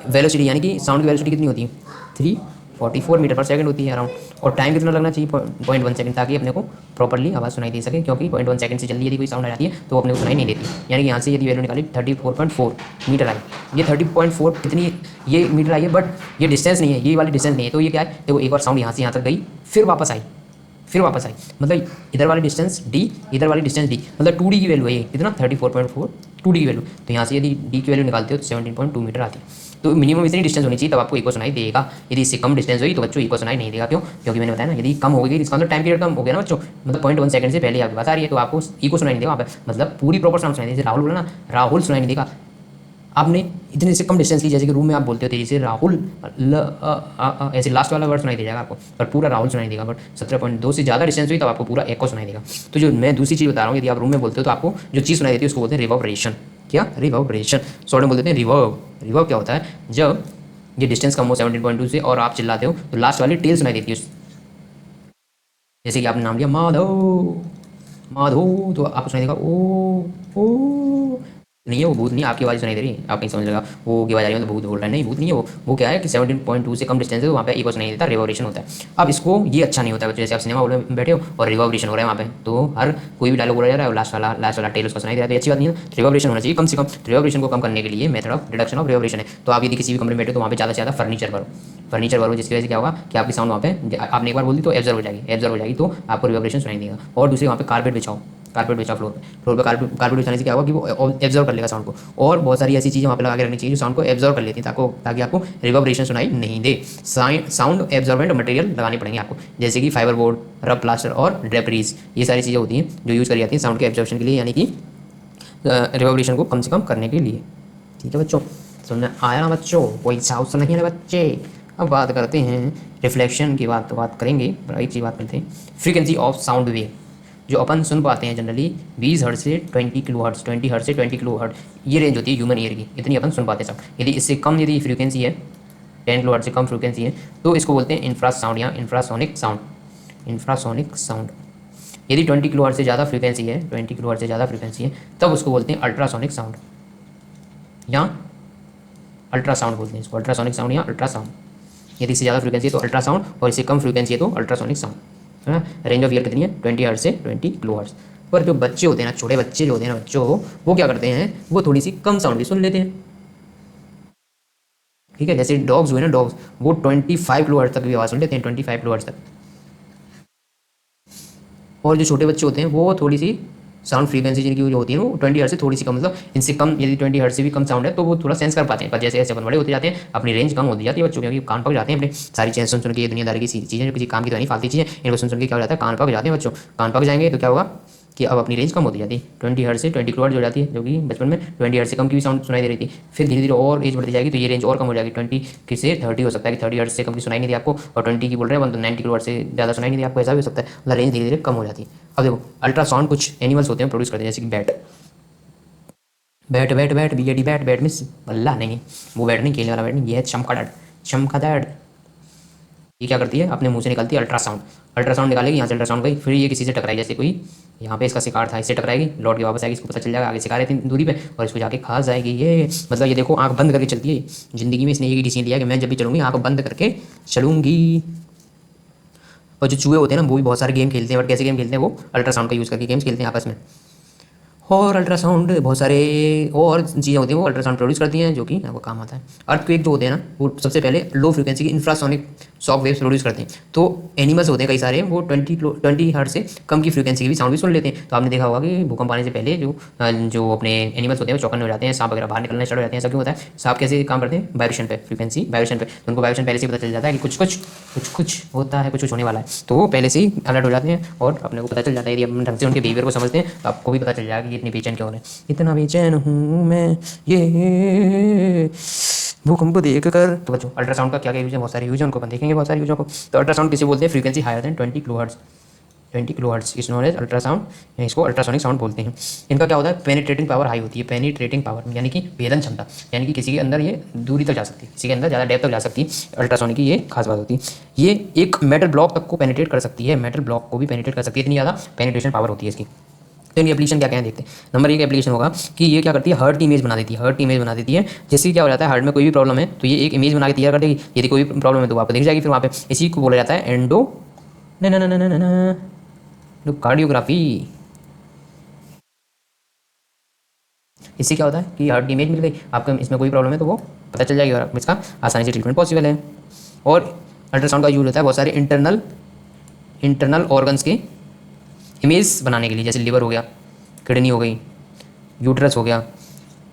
वेलोसिटी यानी कि साउंड की वेलोसिटी कितनी होती है, 344 मीटर पर सेकंड होती है अराउंड, और टाइम कितना लगना चाहिए, 0.1 सेकंड, ताकि अपने को प्रॉपर्ली आवाज़ सुनाई दे सके, क्योंकि 0.1 सेकंड से जल्दी यदि कोई साउंड आ जाती है तो अपने को सुनाई नहीं देती। यानी कि यहाँ से यदि वैल्यू निकाली 34.4 मीटर आई, ये 30.4 कितनी ये मीटर आई है, बट ये डिस्टेंस नहीं है, ये वाली डिस्टेंस नहीं है। तो ये क्या है, देखो एक बार साउंड यहाँ से यहाँ तक गई फिर वापस आई, फिर वापस आई, मतलब इधर वाली डिस्टेंस डी, इधर वाली डिस्टेंस डी, मतलब 2D की वैल्यू है ये, कितना 34.4 2D की वैल्यू। तो यहाँ से यदि डी की वैल्यू निकालते हो तो 17.2 मीटर आती है। तो मिनिमम इतनी डिस्टेंस होनी चाहिए तब आपको इको सुनाई देगा। यदि इससे कम डिस्टेंस हुई तो बच्चों इको सुनाई नहीं देगा। क्यों? क्योंकि मैंने बताया ना, यदि कम हो गई इसका मतलब टाइम पीरियड कम हो गया ना बच्चों, मतलब 0.1 सेकंड से पहले आपके पास आ रही है तो आपको इको सुनाई नहीं देगा वहाँ पे, मतलब पूरी प्रॉपर साउंड सुनाई देगी। जैसे राहुल बोला ना, राहुल सुनाई नहीं देगा, आपने इतने से कम डिस्टेंस की, जैसे कि रूम में आप बोलते हो तेजी से राहुल ऐसे लास्ट वाला वर्ड सुनाई दे जाएगा आपको, पर पूरा राहुल सुनाई देगा। बट 17.2 से ज़्यादा डिस्टेंस हुई तो आपको पूरा एको सुनाई देगा। तो जो मैं दूसरी चीज़ बता रहा हूँ, यदि आप रूम में बोलते हो तो आपको जो चीज़ सुनाई देती है उसको बोलते हैं रिवर्बरेशन। क्या? रिवर्बरेशन। शॉर्ट में बोल देते हैं रिवर्ब। रिवर्ब क्या होता है, जब ये डिस्टेंस कम हो 17.2 से और आप चिल्लाते हो तो लास्ट वाली टेल सुनाई देती है। जैसे कि आपने नाम लिया माधव, माधव, तो आपको सुनाई देगा ओ ओ, नहीं है वो भूत नहीं, आपकी आवाज़ सुनाई दे रही है, आप कहीं समझ लगा वो की आवाज़ आ रही है तो भूत बोल रहा है, नहीं भूत नहीं है वो क्या है कि 17.2 से कम डिस्टेंस है तो वहाँ पे इको सुनाई देता है, रिवर्बरेशन होता है। अब इसको ये अच्छा नहीं होता है, जैसे आप सिनेमा हॉल में बैठे हो और रिवर्बरेशन हो रहा है वहाँ पे, तो हर कोई भी डायलॉग बोला जा रहा है और लास्ट वाला टेल उसको सुनाई दे रहा है, तो अच्छी बात नहीं है। रिवर्बरेशन होना चाहिए कम से कम। रिवर्बरेशन को कम करने के लिए method of reduction of reverberation है। तो आप यदि किसी भी कमरे में बैठे तो वहाँ पे ज़्यादा से ज़्यादा फर्नीचर भरो, जिसकी वजह से क्या होगा कि आपकी साउंड वहाँ पे आपने एक बार बोल दी तो एब्जर्व हो जाएगी, तो आपको रिवर्बरेशन सुनाई देगा। और दूसरी वहाँ पे कारपेट बिछाओ फ्लोर पे कारपेट बिछाने से क्या होगा कि वो एब्जर्व कर लेगा साउंड को। और बहुत सारी ऐसी चीज़ें वहाँ पे लगा के रखनी चाहिए जो साउंड को एब्जर्व कर लेती है, ताकि आपको रिवर्बरेशन सुनाई नहीं दे। साउंड एब्जॉर्बेंट मटेरियल लगाने पड़ेंगे आपको, जैसे कि फाइबर बोर्ड, रब प्लास्टर और ड्रेपरीज, ये सारी चीज़ें होती हैं जो यूज़ करी जाती हैं साउंड के एब्जॉर्प्शन के लिए, यानी कि रिवर्बरेशन को कम से कम करने के लिए। ठीक है बच्चों, समझ में आया ना बच्चों? कोई साउथ नहीं है बच्चे। अब बात करते हैं रिफ्लेक्शन की, बात करेंगे, बड़ा एक चीज़ बात करते हैं, फ्रीक्वेंसी ऑफ साउंड वेव जो अपन सुन पाते हैं जनरली 20 हर्ट्ज से 20 किलो हर्ट्ज, 20 हर्ट्ज से 20 किलो हर्ट्ज, ये रेंज होती है ह्यूमन ईयर की, इतनी अपन सुन पाते हैं सब। यदि इससे कम यदि फ्रीक्वेंसी है, 10 किलो हर्ट्ज से कम फ्रीक्वेंसी है, तो इसको बोलते हैं इंफ्रा साउंड या इंफ्रासोनिक साउंड। यदि 20 किलो हर्ट्ज से ज़्यादा फ्रीक्वेंसी है, 20 किलो हर्ट्ज से ज़्यादा फ्रीक्वेंसी है, तब उसको बोलते हैं अल्ट्रासोनिक साउंड या अल्ट्रासाउंड बोलते हैं इसको, अल्ट्रासोनिक साउंड या अल्ट्रासाउंड। यदि इससे ज़्यादा फ्रीक्वेंसी है तो अल्ट्रासाउंड और इससे कम फ्रीक्वेंसी है तो अल्ट्रासोनिक साउंड। है ना? रेंज ऑफ ईयर कितनी है? 20 हर्ट्ज से 20 किलो हर्ट्ज। पर जो बच्चे होते हैं ना, छोटे बच्चे जो होते हैं ना बच्चों, वो क्या करते हैं, वो थोड़ी सी कम साउंड भी सुन लेते हैं। ठीक है, जैसे डॉग्स हुए ना, डॉग्स वो 25 किलो हर्ट्ज तक भी आवाज़ सुन लेते हैं, 25 किलो हर्ट्ज तक। और जो छोटे बच्चे होते हैं वो थोड़ी सी साउंड फ्रीक्वेंसी जिनकी जो होती है वो 20 हर्ट्ज से थोड़ी सी कम, मतलब इनसे कम, यदि 20 हर्ट्ज से भी कम साउंड है तो वो थोड़ा सेंस कर पाते हैं। पर जैसे जैसे अपन बड़े होते जाते हैं अपनी रेंज कम होती जाती है बच्चों, क्योंकि कान पक जाते हैं अपने सारी चीज़ें सुन के, ये दुनियादारी की चीज़ें जो किसी काम की तो नहीं, फालतू चीज़ें, इनको सुन के क्या हो जाता है, कान पक जाते हैं बच्चों। कान पक जाएंगे तो क्या होगा कि अब अपनी रेंज कम होती जाती है, 20 हर्ट्ज से 20 किलो हर्ट्ज हो जाती है, जो कि बचपन में 20 हर्ट्ज से कम की भी साउंड सुनाई दे रही थी। फिर धीरे धीरे और एज बढ़ती जाएगी तो ये रेंज और कम हो जाएगी, 20 से 30 हो सकता है कि 30 हर्ट्ज से कम की सुनाई नहीं दी आपको, और 20 की बोल रहे हैं तो 90 किलो हर्ट्ज से ज़्यादा सुनाई नहीं दी आपको, ऐसा भी हो सकता है। मतलब रेंज धीरे धीरे कम हो जाती है। अब देखो अल्ट्रासाउंड कुछ एनिमल्स होते हैं प्रोड्यूस करते हैं, जैसे कि बैट बीएडी बैट मीन्स बल्ला नहीं, वो बैट नहीं, खेलने वाला बैट नहीं, ये है चमगादड़। ये क्या करती है, अपने मुंह से निकलती है अल्ट्रासाउंड निकालेगी, यहाँ से अल्ट्रासाउंड गई, फिर ये किसी से टकराई, जैसे कोई यहाँ पे इसका शिकार था, इससे टकराएगी, लौट के वापस आएगी, इसको पता चल जाएगा आगे शिकार है इतनी दूरी पे, और इसको जाके खा जाएगी। ये मतलब ये देखो आंख बंद करके चलती है जिंदगी में, इसने ये डिसीजन लिया कि मैं जब भी चलूँगी आंख बंद करके चलूँगी। और जो चूहे होते हैं ना वो भी बहुत सारे गेम खेलते हैं, बट कैसे गेम खेलते हैं, वो अल्ट्रासाउंड का यूज़ करके गेम्स खेलते हैं आपस में। और अल्ट्रासाउंड बहुत सारे और चीज़ें होती हैं वो अल्ट्रासाउंड प्रोड्यूस करती हैं जो कि आपको काम आता है। अर्थक्वेक जो होते हैं ना वो सबसे पहले लो फ्रिक्वेंसी की इंफ्रासोनिक शॉक वेव्स प्रोड्यूस करते हैं। तो एनिमल्स होते हैं कई सारे वो 20 हर्ट्ज से कम की फ्रीक्वेंसी की भी साउंड भी सुन लेते हैं। तो आपने देखा होगा कि भूकंप आने से पहले जो अपने एनिमल्स होते हैं वो चौकन्ने हो जाते हैं, सांप वगैरह बाहर निकलने स्टार्ट हो जाते हैं। सब क्यों होता है? सांप कैसे काम करते हैं? वाइब्रेशन पे, फ्रीक्वेंसी वाइब्रेशन पे। तो उनको वाइब्रेशन पहले से पता चल जाता है कि कुछ होता है, कुछ होने वाला है, तो वो पहले से ही अलर्ट हो जाते हैं और अपने को पता चल जाता है। यदि हम ढंग से उनके बिहेवियर को समझते हैं तो आपको भी पता चल जाएगा कि इतनी बेचैन क्यों हो रहे हैं। इतना बेचैन हूँ मैं ये भूकंप देख कर। तो बच्चों अल्ट्रासाउंड का क्या क्या यूज है? बहुत सारे यूज है, उनको अपन देखेंगे बहुत सारे यूजों को। तो अल्ट्रासाउंड किसे बोलते हैं? Frequency higher than 20 kilohertz. 20 kilohertz is known as ultrasound, इसको अल्ट्रासोनिक साउंड बोलते हैं। इनका क्या होता है? पेनिट्रेटिंग पावर हाई होती है। पेनिट्रेटिंग पावर यानी कि भेदन क्षमता, यानी कि किसी के अंदर ये दूरी तक जा सकती है, किसी के अंदर ज़्यादा डेप्थ तक जा सकती है। अल्ट्रासोनिक की ये खास बात होती है। ये एक मेटल ब्लॉक तक को पेनिट्रेट कर सकती है, मेटल ब्लॉक को भी पेनिट्रेट कर सकती है, इतनी ज़्यादा पेनिट्रेशन पावर होती है इसकी। तो इनकी एप्लीकेशन क्या क्या है देखते हैं। नंबर 1 एप्लीकेशन होगा कि ये क्या करती है? हार्ट की इमेज बना देती है। हार्ट की इमेज बना देती है, जिससे क्या हो जाता है? हार्ट में कोई भी प्रॉब्लम है तो ये एक इमेज बना के तैयार कर देगी। यदि कोई भी प्रॉब्लम है तो आपको दिख जाएगी फिर वहाँ पे। इसी को बोला जाता है कार्डियोग्राफी। इससे क्या होता है कि हार्ट की इमेज मिल गई आपको, इसमें कोई प्रॉब्लम है तो वो पता चल जाएगी और इसका आसानी से ट्रीटमेंट पॉसिबल है। और अल्ट्रासाउंड का यूज होता है बहुत सारे इंटरनल ऑर्गन्स के इमेज बनाने के लिए, जैसे लिवर हो गया, किडनी हो गई, यूट्रस हो गया,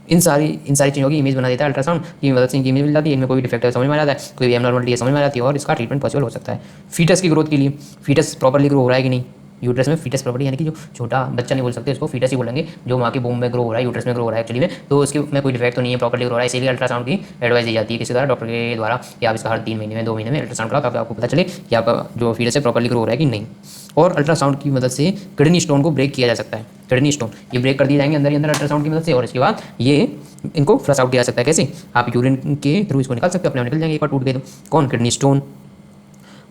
इन सारी चीज़ों की इमेज बना देता है अल्ट्रासाउंड की मदद से। इनकी इमेज मिल जाती है, इनमें कोई डिफेक्ट है समझ में आ जाता है, कोई भी एबनॉर्मलिटी है समझ में आ जाती है और इसका ट्रीटमेंट पॉसिबल हो सकता है। फीटस की ग्रोथ के लिए, फीटस प्रॉपर्ली ग्रो हो रहा है कि नहीं यूट्रस में, फीटस प्रॉपर्टी यानी कि जो छोटा बच्चा नहीं बोल सकते उसको फीटस ही बोलेंगे, जो माँ के बूम में ग्रो हो रहा है, यूट्रस में ग्रो हो रहा है एक्चुअली में, तो उसके में कोई डिफेक्ट तो नहीं है, प्रॉपर्ली ग्रो हो रहा है। इसीलिए अल्ट्रासाउंड की एडवाइस दी जाती है किसी द्वारा, डॉक्टर के द्वारा, कि आप इसका हर 3 महीने में 2 महीने में अल्ट्रासाउंड कराओ ताकि आपको पता चले कि आपका जो फीटस है प्रॉपर्ली ग्रो हो रहा है कि नहीं। और अल्ट्रासाउंड की मदद से किडनी स्टोन को ब्रेक किया जा सकता है। किडनी स्टोन ये ब्रेक कर दिए जाएंगे अंदर ही अंदर अल्ट्रासाउंड की मदद से, और इसके बाद ये इनको फ्लश आउट किया जा सकता है। कैसे? आप यूरिन के थ्रू इसको निकाल सकते हो, अपने आप निकल जाएंगे एक बार टूट गए तो। कौन? Kidney stone.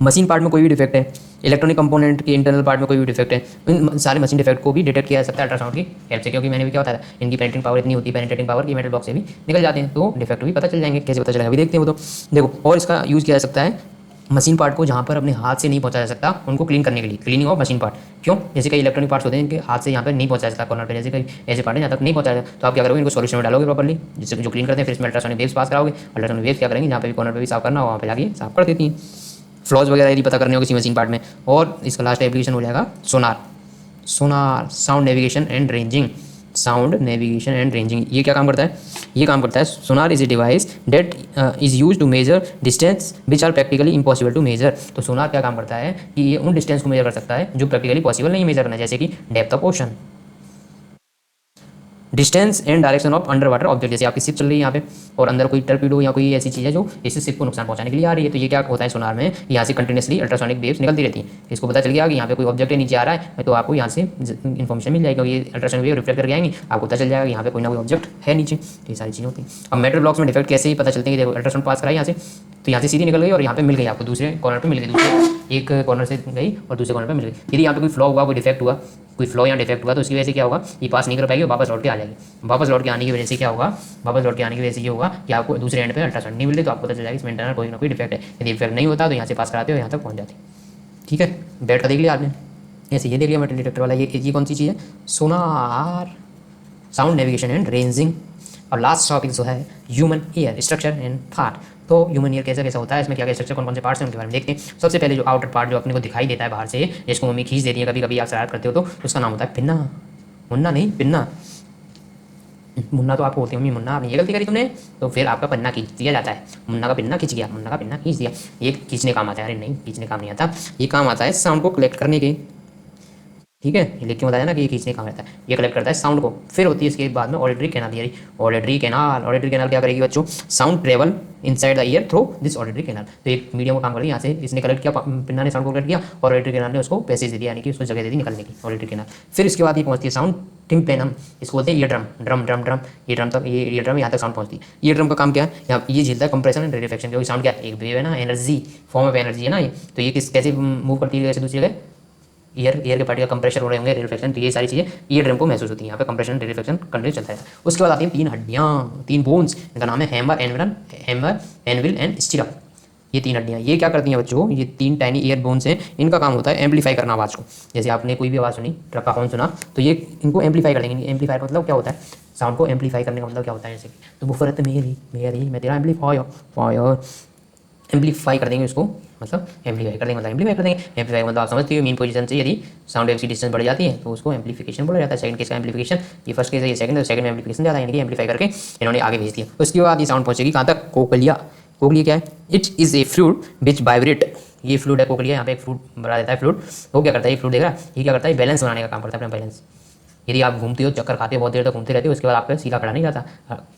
मशीन पार्ट में कोई भी डिफेक्ट है, इलेक्ट्रॉनिक कंपोनेंट के इंटरनल पार्ट में कोई भी डिफेक्ट है, इन सारे मशीन डिफेक्ट को भी डिटेक्ट किया जा सकता है अल्ट्रासाउंड की हेल्प से। क्योंकि मैंने भी क्या बताया था, इनकी पेनिट्रेटिंग पावर इतनी होती है, पेनिट्रेटिंग पावर की मेटल ब्लॉक से भी निकल जाते हैं, तो डिफेक्ट भी पता चल जाएंगे। कैसे पता चलेगा अभी देखते हैं वो तो। देखो, और इसका यूज़ किया जा सकता है मशीन पार्ट को जहाँ पर अपने हाथ से नहीं पहुँचा जा सकता उनको क्लीन करने के लिए, क्लीनिंग ऑफ मशीन पार्ट। क्यों? जैसे कई इलेक्ट्रॉनिक पार्ट्स होते हैं इनके हाथ से यहाँ पर नहीं पहुँचा जाता, कॉर्नर पे जैसे कई ऐसे पार्ट है जहाँ तक नहीं पहुँचा जाता, तो आप क्या करोगे? इनको सॉल्यूशन में डालोगे प्रॉपर्ली, जिससे जो क्लीन करते हैं, फिर इसमें अल्ट्रासोनिक वेव्स पास कराओगे। अल्ट्रासोनिक वेव्स क्या करेंगे? जहाँ पे भी कॉर्नर पे भी साफ करना हो वहाँ पे जाके साफ कर देती हैं। फ्लॉज वगैरह यदि पता करने हो किसी मशीन पार्ट में। और इसका लास्ट एप्लीकेशन हो जाएगा sonar. Sound navigation and ranging. Sound navigation and ranging ये क्या काम करता है? ये काम करता है, sonar is a device that is use to measure distance which are practically impossible to measure. तो सोनार क्या काम करता है कि ये उन डिस्टेंस को मेजर कर सकता है जो प्रैक्टिकली पॉसिबल नहीं मेजर करना, जैसे कि depth of ocean, distance and direction of under water object. जैसे आपकी शिप चल रही है यहाँ पे और अंदर कोई टर्पीडो या कोई ऐसी चीज़ है जो इस शिप को नुकसान पहुंचाने के लिए आ रही है, तो ये क्या होता है सोनार में, यहाँ से कंटिन्यूसली अल्ट्रासोनिक वेव्स निकलती रहती हैं। इसको पता चल गया कि यहाँ पे कोई ऑब्जेक्ट है नीचे आ रहा है, तो आपको यहाँ से इन्फॉर्मेशन मिल जाएगी, ये अल्ट्रासोनिक वेव रिफ्लेक्ट करके आएंगी, आपको पता चल जाएगा यहाँ पे कोई ना कोई ऑब्जेक्ट है नीचे। ये सारी चीज़ें होती हैं। अब मेटल ब्लॉक्स में डिफेक्ट कैसे ही पता चलते हैं कि देखो अल्ट्रासाउंड पास कराई यहाँ से, तो यहाँ से सीधी निकल गई और यहाँ पे मिल गई आपको, दूसरे कॉर्नर पे मिल गई, दूसरे एक कॉर्नर से गई और दूसरे कॉर्नर पे मिल गई। यदि यहाँ पे कोई फ्लॉ हुआ, कोई डिफेक्ट हुआ, कोई फ्लॉ या डिफेक्ट हुआ, तो उसकी वजह से क्या होगा? ये पास नहीं कर पाएगी और वापस लौट के आ जाएगी। वापस लौट के आने की वजह से क्या होगा? वापस लौट के आने की वजह से ये होगा कि आपको दूसरे एंड पे अल्ट्रासाउंड नहीं मिल रही, तो आपको पता चल जाएगा इसमें इंटरनल कोई ना कोई डिफेक्ट है। यदि डिफेक्ट नहीं होता तो यहाँ से पास कराते हो यहाँ तक पहुँच जाती। ठीक है, बेड का देख लिया आपने, ऐसे ये देख लिया मेटल डिटेक्टर वाला। ये कौन सी चीज़ है? सोनार, साउंड नेविगेशन एंड रेंजिंग। और लास्ट टॉपिक जो है human ear structure and part. तो ह्यूमन ईयर कैसा कैसा होता है, इसमें क्या क्या स्ट्रक्चर, कौन कौन से पार्ट्स हैं उनके बारे में देखते हैं। सबसे पहले जो आउटर पार्ट जो अपने को दिखाई देता है बाहर से, जिसको मम्मी खींच देती है, कभी कभी आप शरारत करते हो तो उसका नाम होता है पिन्ना। मुन्ना नहीं, पिन्ना। मुन्ना तो आपको होती है मम्मी, मुन्ना आपने ये गलती करी तुमने, तो फिर आपका पन्ना खींच दिया जाता है। मुन्ना का पिन्ना खींच गया, मुन्ना का पिन्ना खींच दिया, ये खींचने काम आता है। अरे नहीं, खींचने काम नहीं आता, ये काम आता है साउंड को कलेक्ट करने के। ठीक है, ये लिख के बताया ना कि ये खींचने काम रहता है, ये कलेक्ट करता है साउंड को। फिर होती है इसके बाद में ऑडिटरी कैनाल। यारी ऑडिटरी कैनाल, ऑडिटरी कैनाल क्या करेगी बच्चों? Sound travel inside the year through this auditory canal. तो एक मीडियम का काम कर रही है, यहाँ से इसने कलेक्ट किया, पिन्ना ने साउंड को कलेक्ट किया और ऑडिटरी कैनाल ने उसको पैसेज दे दिया, यानी कि उसको जगह दे दी निकलने की, ऑडिटरी कैनाल। फिर इसके बाद ये पहुंचती है साउंड टिम्पेनम, इसको बोलते हैं ear drum. Drum drum drum, ये ड्रम तक, ये ईयर ड्रम यहाँ तक साउंड पहुंचती है। ईयर ड्रम का काम क्या है? यहाँ ये झेलता है कंप्रेशन एंड रेडिएशन, क्योंकि साउंड क्या है? एक वेव है ना, एनर्जी, फॉर्म ऑफ एनर्जी है ना ये। तो ये कैसे मूव करती है जैसे दूसरी जगह? ईयर के पार्ट का कंप्रेशन हो रहे होंगे, रिफ्लेक्शन, तो ये सारी चीज़ें ईयर ड्रम को महसूस होती हैं। यहाँ पे कंप्रेशन रिफ्लेक्शन कंटिन्यू चलता है। उसके बाद आती हैं 3 हड्डियाँ, 3 बोन्स, इनका नाम है हैमर, एनविल एंड स्टिरअप। ये 3 हड्डियाँ, ये क्या करती हैं बच्चों, ये 3 टाइनी ईयर बोन्स हैं, इनका काम होता है एम्पलीफाई करना आवाज़ को। जैसे आपने कोई भी आवाज़ सुनी, ट्रक का हॉर्न सुना, तो ये इनको एम्पलीफाई कर देंगे। एम्पलीफाई का मतलब क्या होता है, साउंड को एम्पलीफाई करने का मतलब क्या होता है, जैसे तो बुफरत मेरी मेरी मैं तेरा एम्पलीफायर फायर, एम्पलीफाई कर देंगे उसको, मतलब एम्पलीफाई कर देंगे, मतलब एम्पलीफाई कर देंगे। एम्पलीफाई मतलब आप समझते हो, मीन पोजीशन से यदि साउंड वेव की डिस्टेंस बढ़ जाती है तो उसको एम्पलीफिकेशन बोला जाता है। सेकंड केस का एम्पलीफिकेशन, ये फर्स्ट केस है, ये सेकंड है, सेकंड में एम्पलीफिकेशन ज़्यादा है, यानी कि एम्पलीफाई करके इन्होंने आगे भेज दिया। उसके बाद ये साउंड पहुंचेगी कहाँ तक, कोकलिया। कोकलिया क्या है, it is a fluid which vibrate, ये फ्लूइड है कोकलिया, यहाँ पे एक फ्लूइड बना देता है फ्लूइड। वो क्या करता है, ये फ्लूइड देख रहा है, ये क्या करता है, बैलेंस बनाने का काम करता है, अपना बैलेंस। यदि आप घूमते हो, चक्कर खाते हो, बहुत देर तक घूमते रहते हो, उसके बाद आपका सीधा खड़ा नहीं रहता,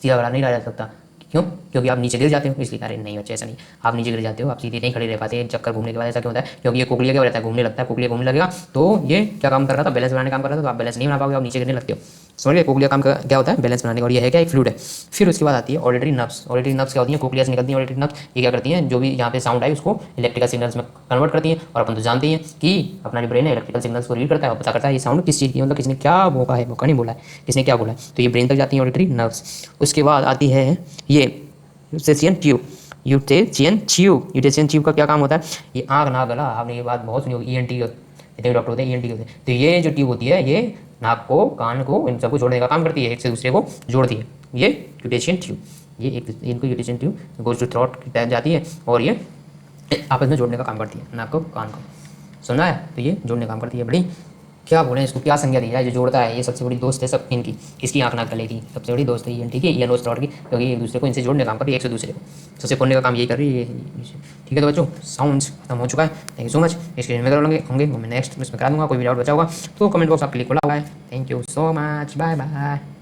सीधा खड़ा नहीं रह जा सकता। क्यों, क्योंकि आप नीचे गिर जाते हो, इसलिए। अरे नहीं बच्चे, ऐसा नहीं, आप नीचे गिर जाते हो, आप सीधे नहीं खड़े रह पाते चक्कर घूमने के बाद। ऐसा क्यों होता है, क्योंकि ये कोकलिया क्या रहता है, घूमने लगता है। कोकलिया घूमने लगेगा तो ये क्या काम कर रहा था, बैलेंस बनाने का काम कर रहा था, तो आप बैलेंस नहीं बना पाओगे, आप नीचे गिरने लगते हो। समझ गए, कोकलिया काम क्या होता है, बैलेंस बनाने का, और ये है क्या, एक फ्लूइड है। फिर उसके बाद आती है ऑडिटरी नर्व्स। ऑडिटरी नर्व्स क्या होती है, कोकलिया से निकलती है ऑडिटरी नर्व्स। ये क्या करती हैं, जो भी यहाँ पे साउंड आए उसको इलेक्ट्रिकल सिग्नल्स में कन्वर्ट करती हैं। और अपन तो जानते हैं कि अपना जो ब्रेन है इलेक्ट्रिकल सिग्नल्स को रीड करता है और पता करता है ये साउंड किस चीज़ की, मतलब किसने क्या बोला है, मौका नहीं बोला है, किसने क्या बोला है, तो ये ब्रेन तक जाती है ऑडिटरी नर्व्स। उसके बाद आती है ये यूटेशियन ट्यूब। यूटेशियन ट्यूब, यूटेशियन ट्यूब का क्या काम होता है, ये आँख नाक गला, आपने ये बात बहुत सुनी होगी, ईएनटी इतने डॉक्टर होते हैं, ईएनटी होते हैं। तो ये जो ट्यूब होती है, ये नाक को, कान को, इन सबको जोड़ने का काम करती है, एक से दूसरे को जोड़ती है, ये यूटेशियन ट्यूब। ये एक इनको यूटेशियन ट्यूब गोज टू थ्रोट की तरफ जाती है और ये आपस में जोड़ने का काम करती है, नाक को कान को, सुना है, तो ये जोड़ने का काम करती है। बड़ी क्या बोले इसको, क्या संज्ञा दी जाए, जो जोड़ता है, ये सबसे बड़ी दोस्त है सब इनकी, किसकी, आँख नाक गले की सबसे बड़ी दोस्त है ये, ठीक है, ये नोज थ्रोट की, क्योंकि एक दूसरे को इनसे जोड़ने का काम कर रही है, एक से दूसरे को सबसे खोलने का काम यही कर रही है। ठीक है तो बच्चों, साउंड्स खत्म हो चुका है, थैंक यू सो मच। इसके में होंगे वो मैं नेक्स्ट इसमें करा दूंगा, कोई भी डाउट बचा होगा तो कमेंट बॉक्स आपके लिए खुला हुआ है। Thank you so much, bye bye.